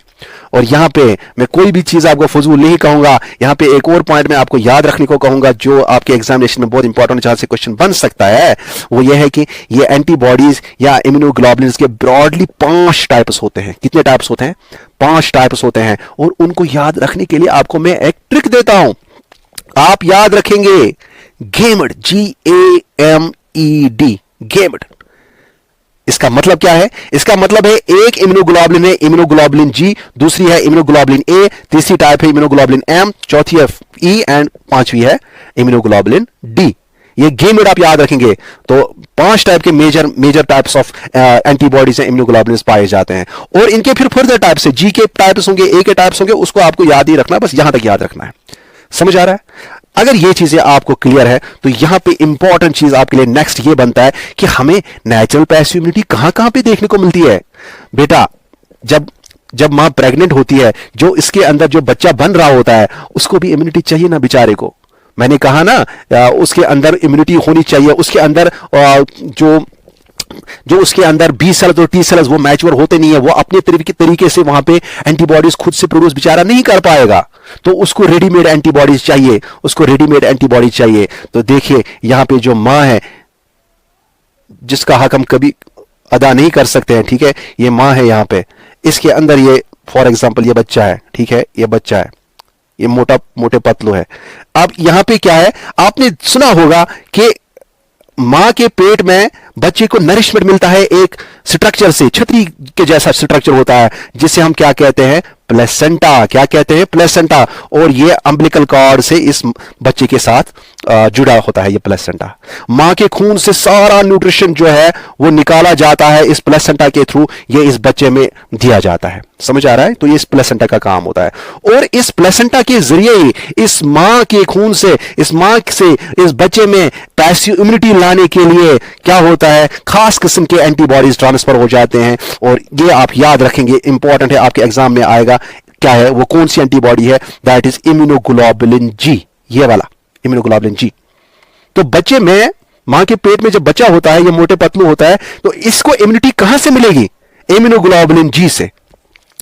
और यहां पे मैं कोई भी चीज आपको फजूल नहीं कहूंगा, यहां पे एक और पॉइंट मैं आपको याद रखने को कहूंगा जो आपके एग्जामिनेशन में बहुत इंपॉर्टेंट जहां से क्वेश्चन बन सकता है, वो ये है कि ये एंटीबॉडीज या इम्यूनोग्लोबुलिन्स के ब्रॉडली 5 टाइप्स होते हैं। कितने टाइप्स होते हैं? 5 टाइप्स होते हैं। और उनको याद रखने के लिए आपको मैं एक ट्रिक देता हूं, आप याद रखेंगे गेमड, GAMED, गेमड। इसका मतलब क्या है? इसका मतलब है एक इम्यूनोग्लोबुलिन है इम्यूनोग्लोबुलिन जी, दूसरी है इम्यूनोग्लोबुलिन ए, तीसरी टाइप है इम्यूनोग्लोबुलिन एम, चौथी है ई एंड पांचवी है इम्यूनोग्लोबुलिन डी। ये गेमेड आप याद रखेंगे। तो 5 टाइप के major types of antibodies immunoglobulins पाए जाते हैं। और इनके फिर फर्दर टाइप्स है, जी के टाइप्स होंगे, ए के टाइप्स होंगे, उसको आपको याद ही रखना है, बस यहां तक याद रखना है। समझ आ रहा है? अगर ये चीजें आपको क्लियर है तो यहां पे इंपॉर्टेंट चीज आपके लिए नेक्स्ट ये बनता है कि हमें नेचुरल पैसिव इम्यूनिटी कहां कहां पे देखने को मिलती है। बेटा जब मां प्रेग्नेंट होती है, जो इसके अंदर जो बच्चा बन रहा होता है उसको भी इम्यूनिटी चाहिए ना बेचारे को। मैंने कहा ना उसके अंदर इम्यूनिटी होनी चाहिए, उसके अंदर जो उसके अंदर बी सेल्स और टी सेल्स वो मैच्योर होते नहीं है, वो अपने तरीके से वहां पे एंटीबॉडीज खुद से प्रोड्यूस बेचारा नहीं कर पाएगा, तो उसको रेडीमेड एंटीबॉडीज चाहिए, तो देखिए यहां पे जो मां है जिसका हक हम कभी अदा नहीं कर सकते हैं, ठीक है, ये मां है यहां पे, इसके अंदर ये फॉर एग्जांपल ये बच्चा है, ठीक है, ये बच्चा है, ये मोटे पतलू है। अब यहां पे क्या है, आपने सुना होगा कि मां के पेट में बच्चे को नरिशमेंट मिलता है एक स्ट्रक्चर से, छतरी के जैसा स्ट्रक्चर होता है जिसे हम क्या कहते हैं? प्लेसेंटा। क्या कहते हैं? प्लेसेंटा। और ये अम्बिलिकल कॉर्ड से इस बच्चे के साथ जुड़ा होता है ये प्लेसेंटा। मां के खून से सारा न्यूट्रिशन जो है वो निकाला जाता है इस प्लेसेंटा के थ्रू, ये इस बच्चे में दिया जाता है। समझ आ रहा है? तो ये इस प्लेसेंटा का काम होता है। और इस प्लेसेंटा के जरिए ही इस मां के खून से इस बच्चे में पैसिव इम्यूनिटी लाने के लिए क्या होता है? खास किस्म के एंटीबॉडीज ट्रांसफर हो जाते हैं। और ये आप याद रखेंगे, इंपॉर्टेंट है, आपके एग्जाम में आएगा। क्या है वो? कौन सी एंटीबॉडी है? दैट इज इम्यूनोग्लोबुलिन जी, ये वाला इम्यूनोग्लोबुलिन जी। तो बच्चे में, मां के पेट में जब बच्चा होता है, ये मोटे पतलू होता है, तो इसको इम्यूनिटी कहां से मिलेगी? इम्यूनोग्लोबुलिन जी से।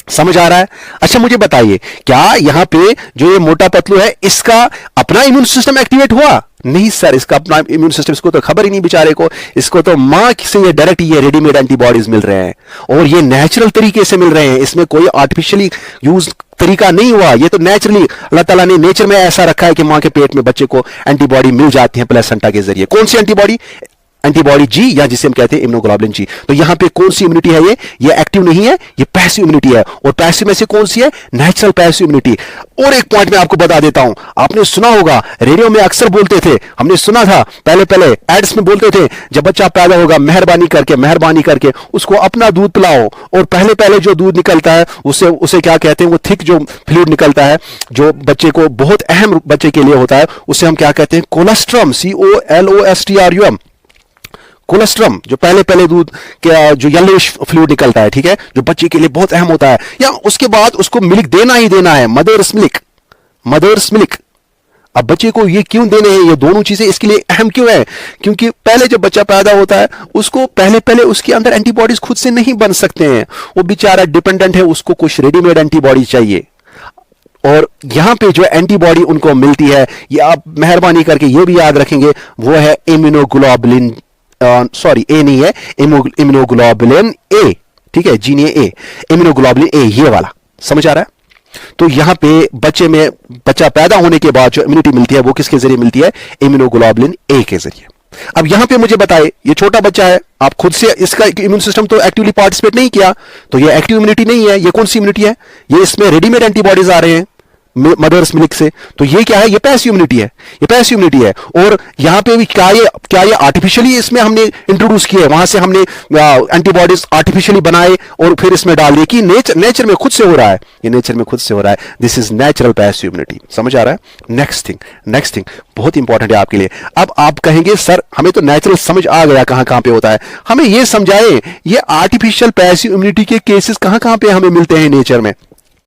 समझ आ रहा है? अच्छा मुझे बताइए, क्या यहां पे जो ये मोटा पतलू है इसका अपना इम्यून सिस्टम एक्टिवेट हुआ? नहीं सर, इसका अपना इम्यून सिस्टम, इसको तो खबर ही नहीं बेचारे को, इसको तो मां से ये डायरेक्ट ये रेडीमेड एंटीबॉडीज मिल रहे हैं और ये नेचुरल तरीके से मिल रहे हैं, इसमें कोई आर्टिफिशियली यूज तरीका नहीं हुआ, ये तो नेचुरली अल्लाह ताला ने नेचर में ऐसा रखा है कि मां के पेट में बच्चे को एंटीबॉडी मिल जाती है प्लेसेंटा के जरिए। कौन सी एंटीबॉडी? एंटीबॉडी जी, या जिसे हम कहते हैं इम्यूनोग्लोबुलिन जी। तो यहां पे कौन सी इम्यूनिटी है? ये एक्टिव नहीं है, ये पैसिव इम्यूनिटी है। और पैसिव में से कौन सी है? Natural passive immunity. और एक पॉइंट मैं आपको बता देता हूं, आपने सुना होगा, रेडियो में अक्सर बोलते थे, हमने सुना था पहले एड्स में बोलते थे, जब बच्चा पैदा होगा मेहरबानी करके उसको अपना दूध पिलाओ। और पहले जो दूध निकलता है उसे क्या कहते हैं? वो थिक जो फ्लूइड निकलता है जो बच्चे को बहुत अहम बच्चे के लिए होता है, उसे हम क्या कहते हैं? Colostrum, COLOSTRUM। कोलेस्ट्रम जो पहले पहले दूध के जो येलोइश फ्लूइड निकलता है, ठीक है, जो बच्चे के लिए बहुत अहम होता है, या उसके बाद उसको मिल्क देना ही देना है, मदर्स मिल्क, मदर्स मिल्क। अब बच्चे को ये क्यों देने हैं, ये दोनों चीजें इसके लिए अहम क्यों है? क्योंकि पहले जब बच्चा पैदा होता है उसको पहले पहले उसके अंदर एंटीबॉडीज खुद से नहीं बन सकते हैं, वो बेचारा डिपेंडेंट है, उसको कुछ रेडीमेड एंटीबॉडी चाहिए। और यहां पे जो एंटीबॉडी उनको मिलती है, ये आप मेहरबानी करके ये भी याद रखेंगे, वो है इम्यूनोग्लोबुलिन, सॉरी ए नहीं है, इम्यूनोग्लोबुलिन ए, ठीक है, जी नहीं ए, इम्यूनोग्लोबुलिन ए, ये वाला समझ आ रहा है? तो यहां पे बच्चे में, बच्चा पैदा होने के बाद जो इम्यूनिटी मिलती है वो किसके जरिए मिलती है? इम्यूनोग्लोबुलिन ए के जरिए। अब यहां पे मुझे बताए, ये छोटा बच्चा है, आप खुद से इसका इम्यून सिस्टम तो एक्टिवली पार्टिसिपेट नहीं किया, तो ये एक्टिव इम्यूनिटी नहीं है। ये कौन सी इम्यूनिटी है? ये इसमें रेडीमेड एंटीबॉडीज आ रहे हैं मदर्स मिल्क से, तो ये क्या है? ये पैसिव इम्यूनिटी है, ये पैसिव इम्यूनिटी है। और यहां पे भी क्या ये आर्टिफिशियली इसमें हमने इंट्रोड्यूस किए, वहां से हमने एंटीबॉडीज आर्टिफिशियली बनाए और फिर इसमें डाल दिए कि नेचर में खुद से हो रहा है? ये नेचर में खुद से हो रहा है। This is natural passive immunity. समझ आ रहा है? नेक्स्ट थिंग बहुत इंपॉर्टेंट है आपके लिए। अब आप कहेंगे सर हमें तो नेचुरल समझ आ गया कहां कहां पे होता है, हमें ये समझाएं ये आर्टिफिशियल पैसिव इम्यूनिटी के केसेस कहां कहां पे हमें मिलते हैं नेचर में।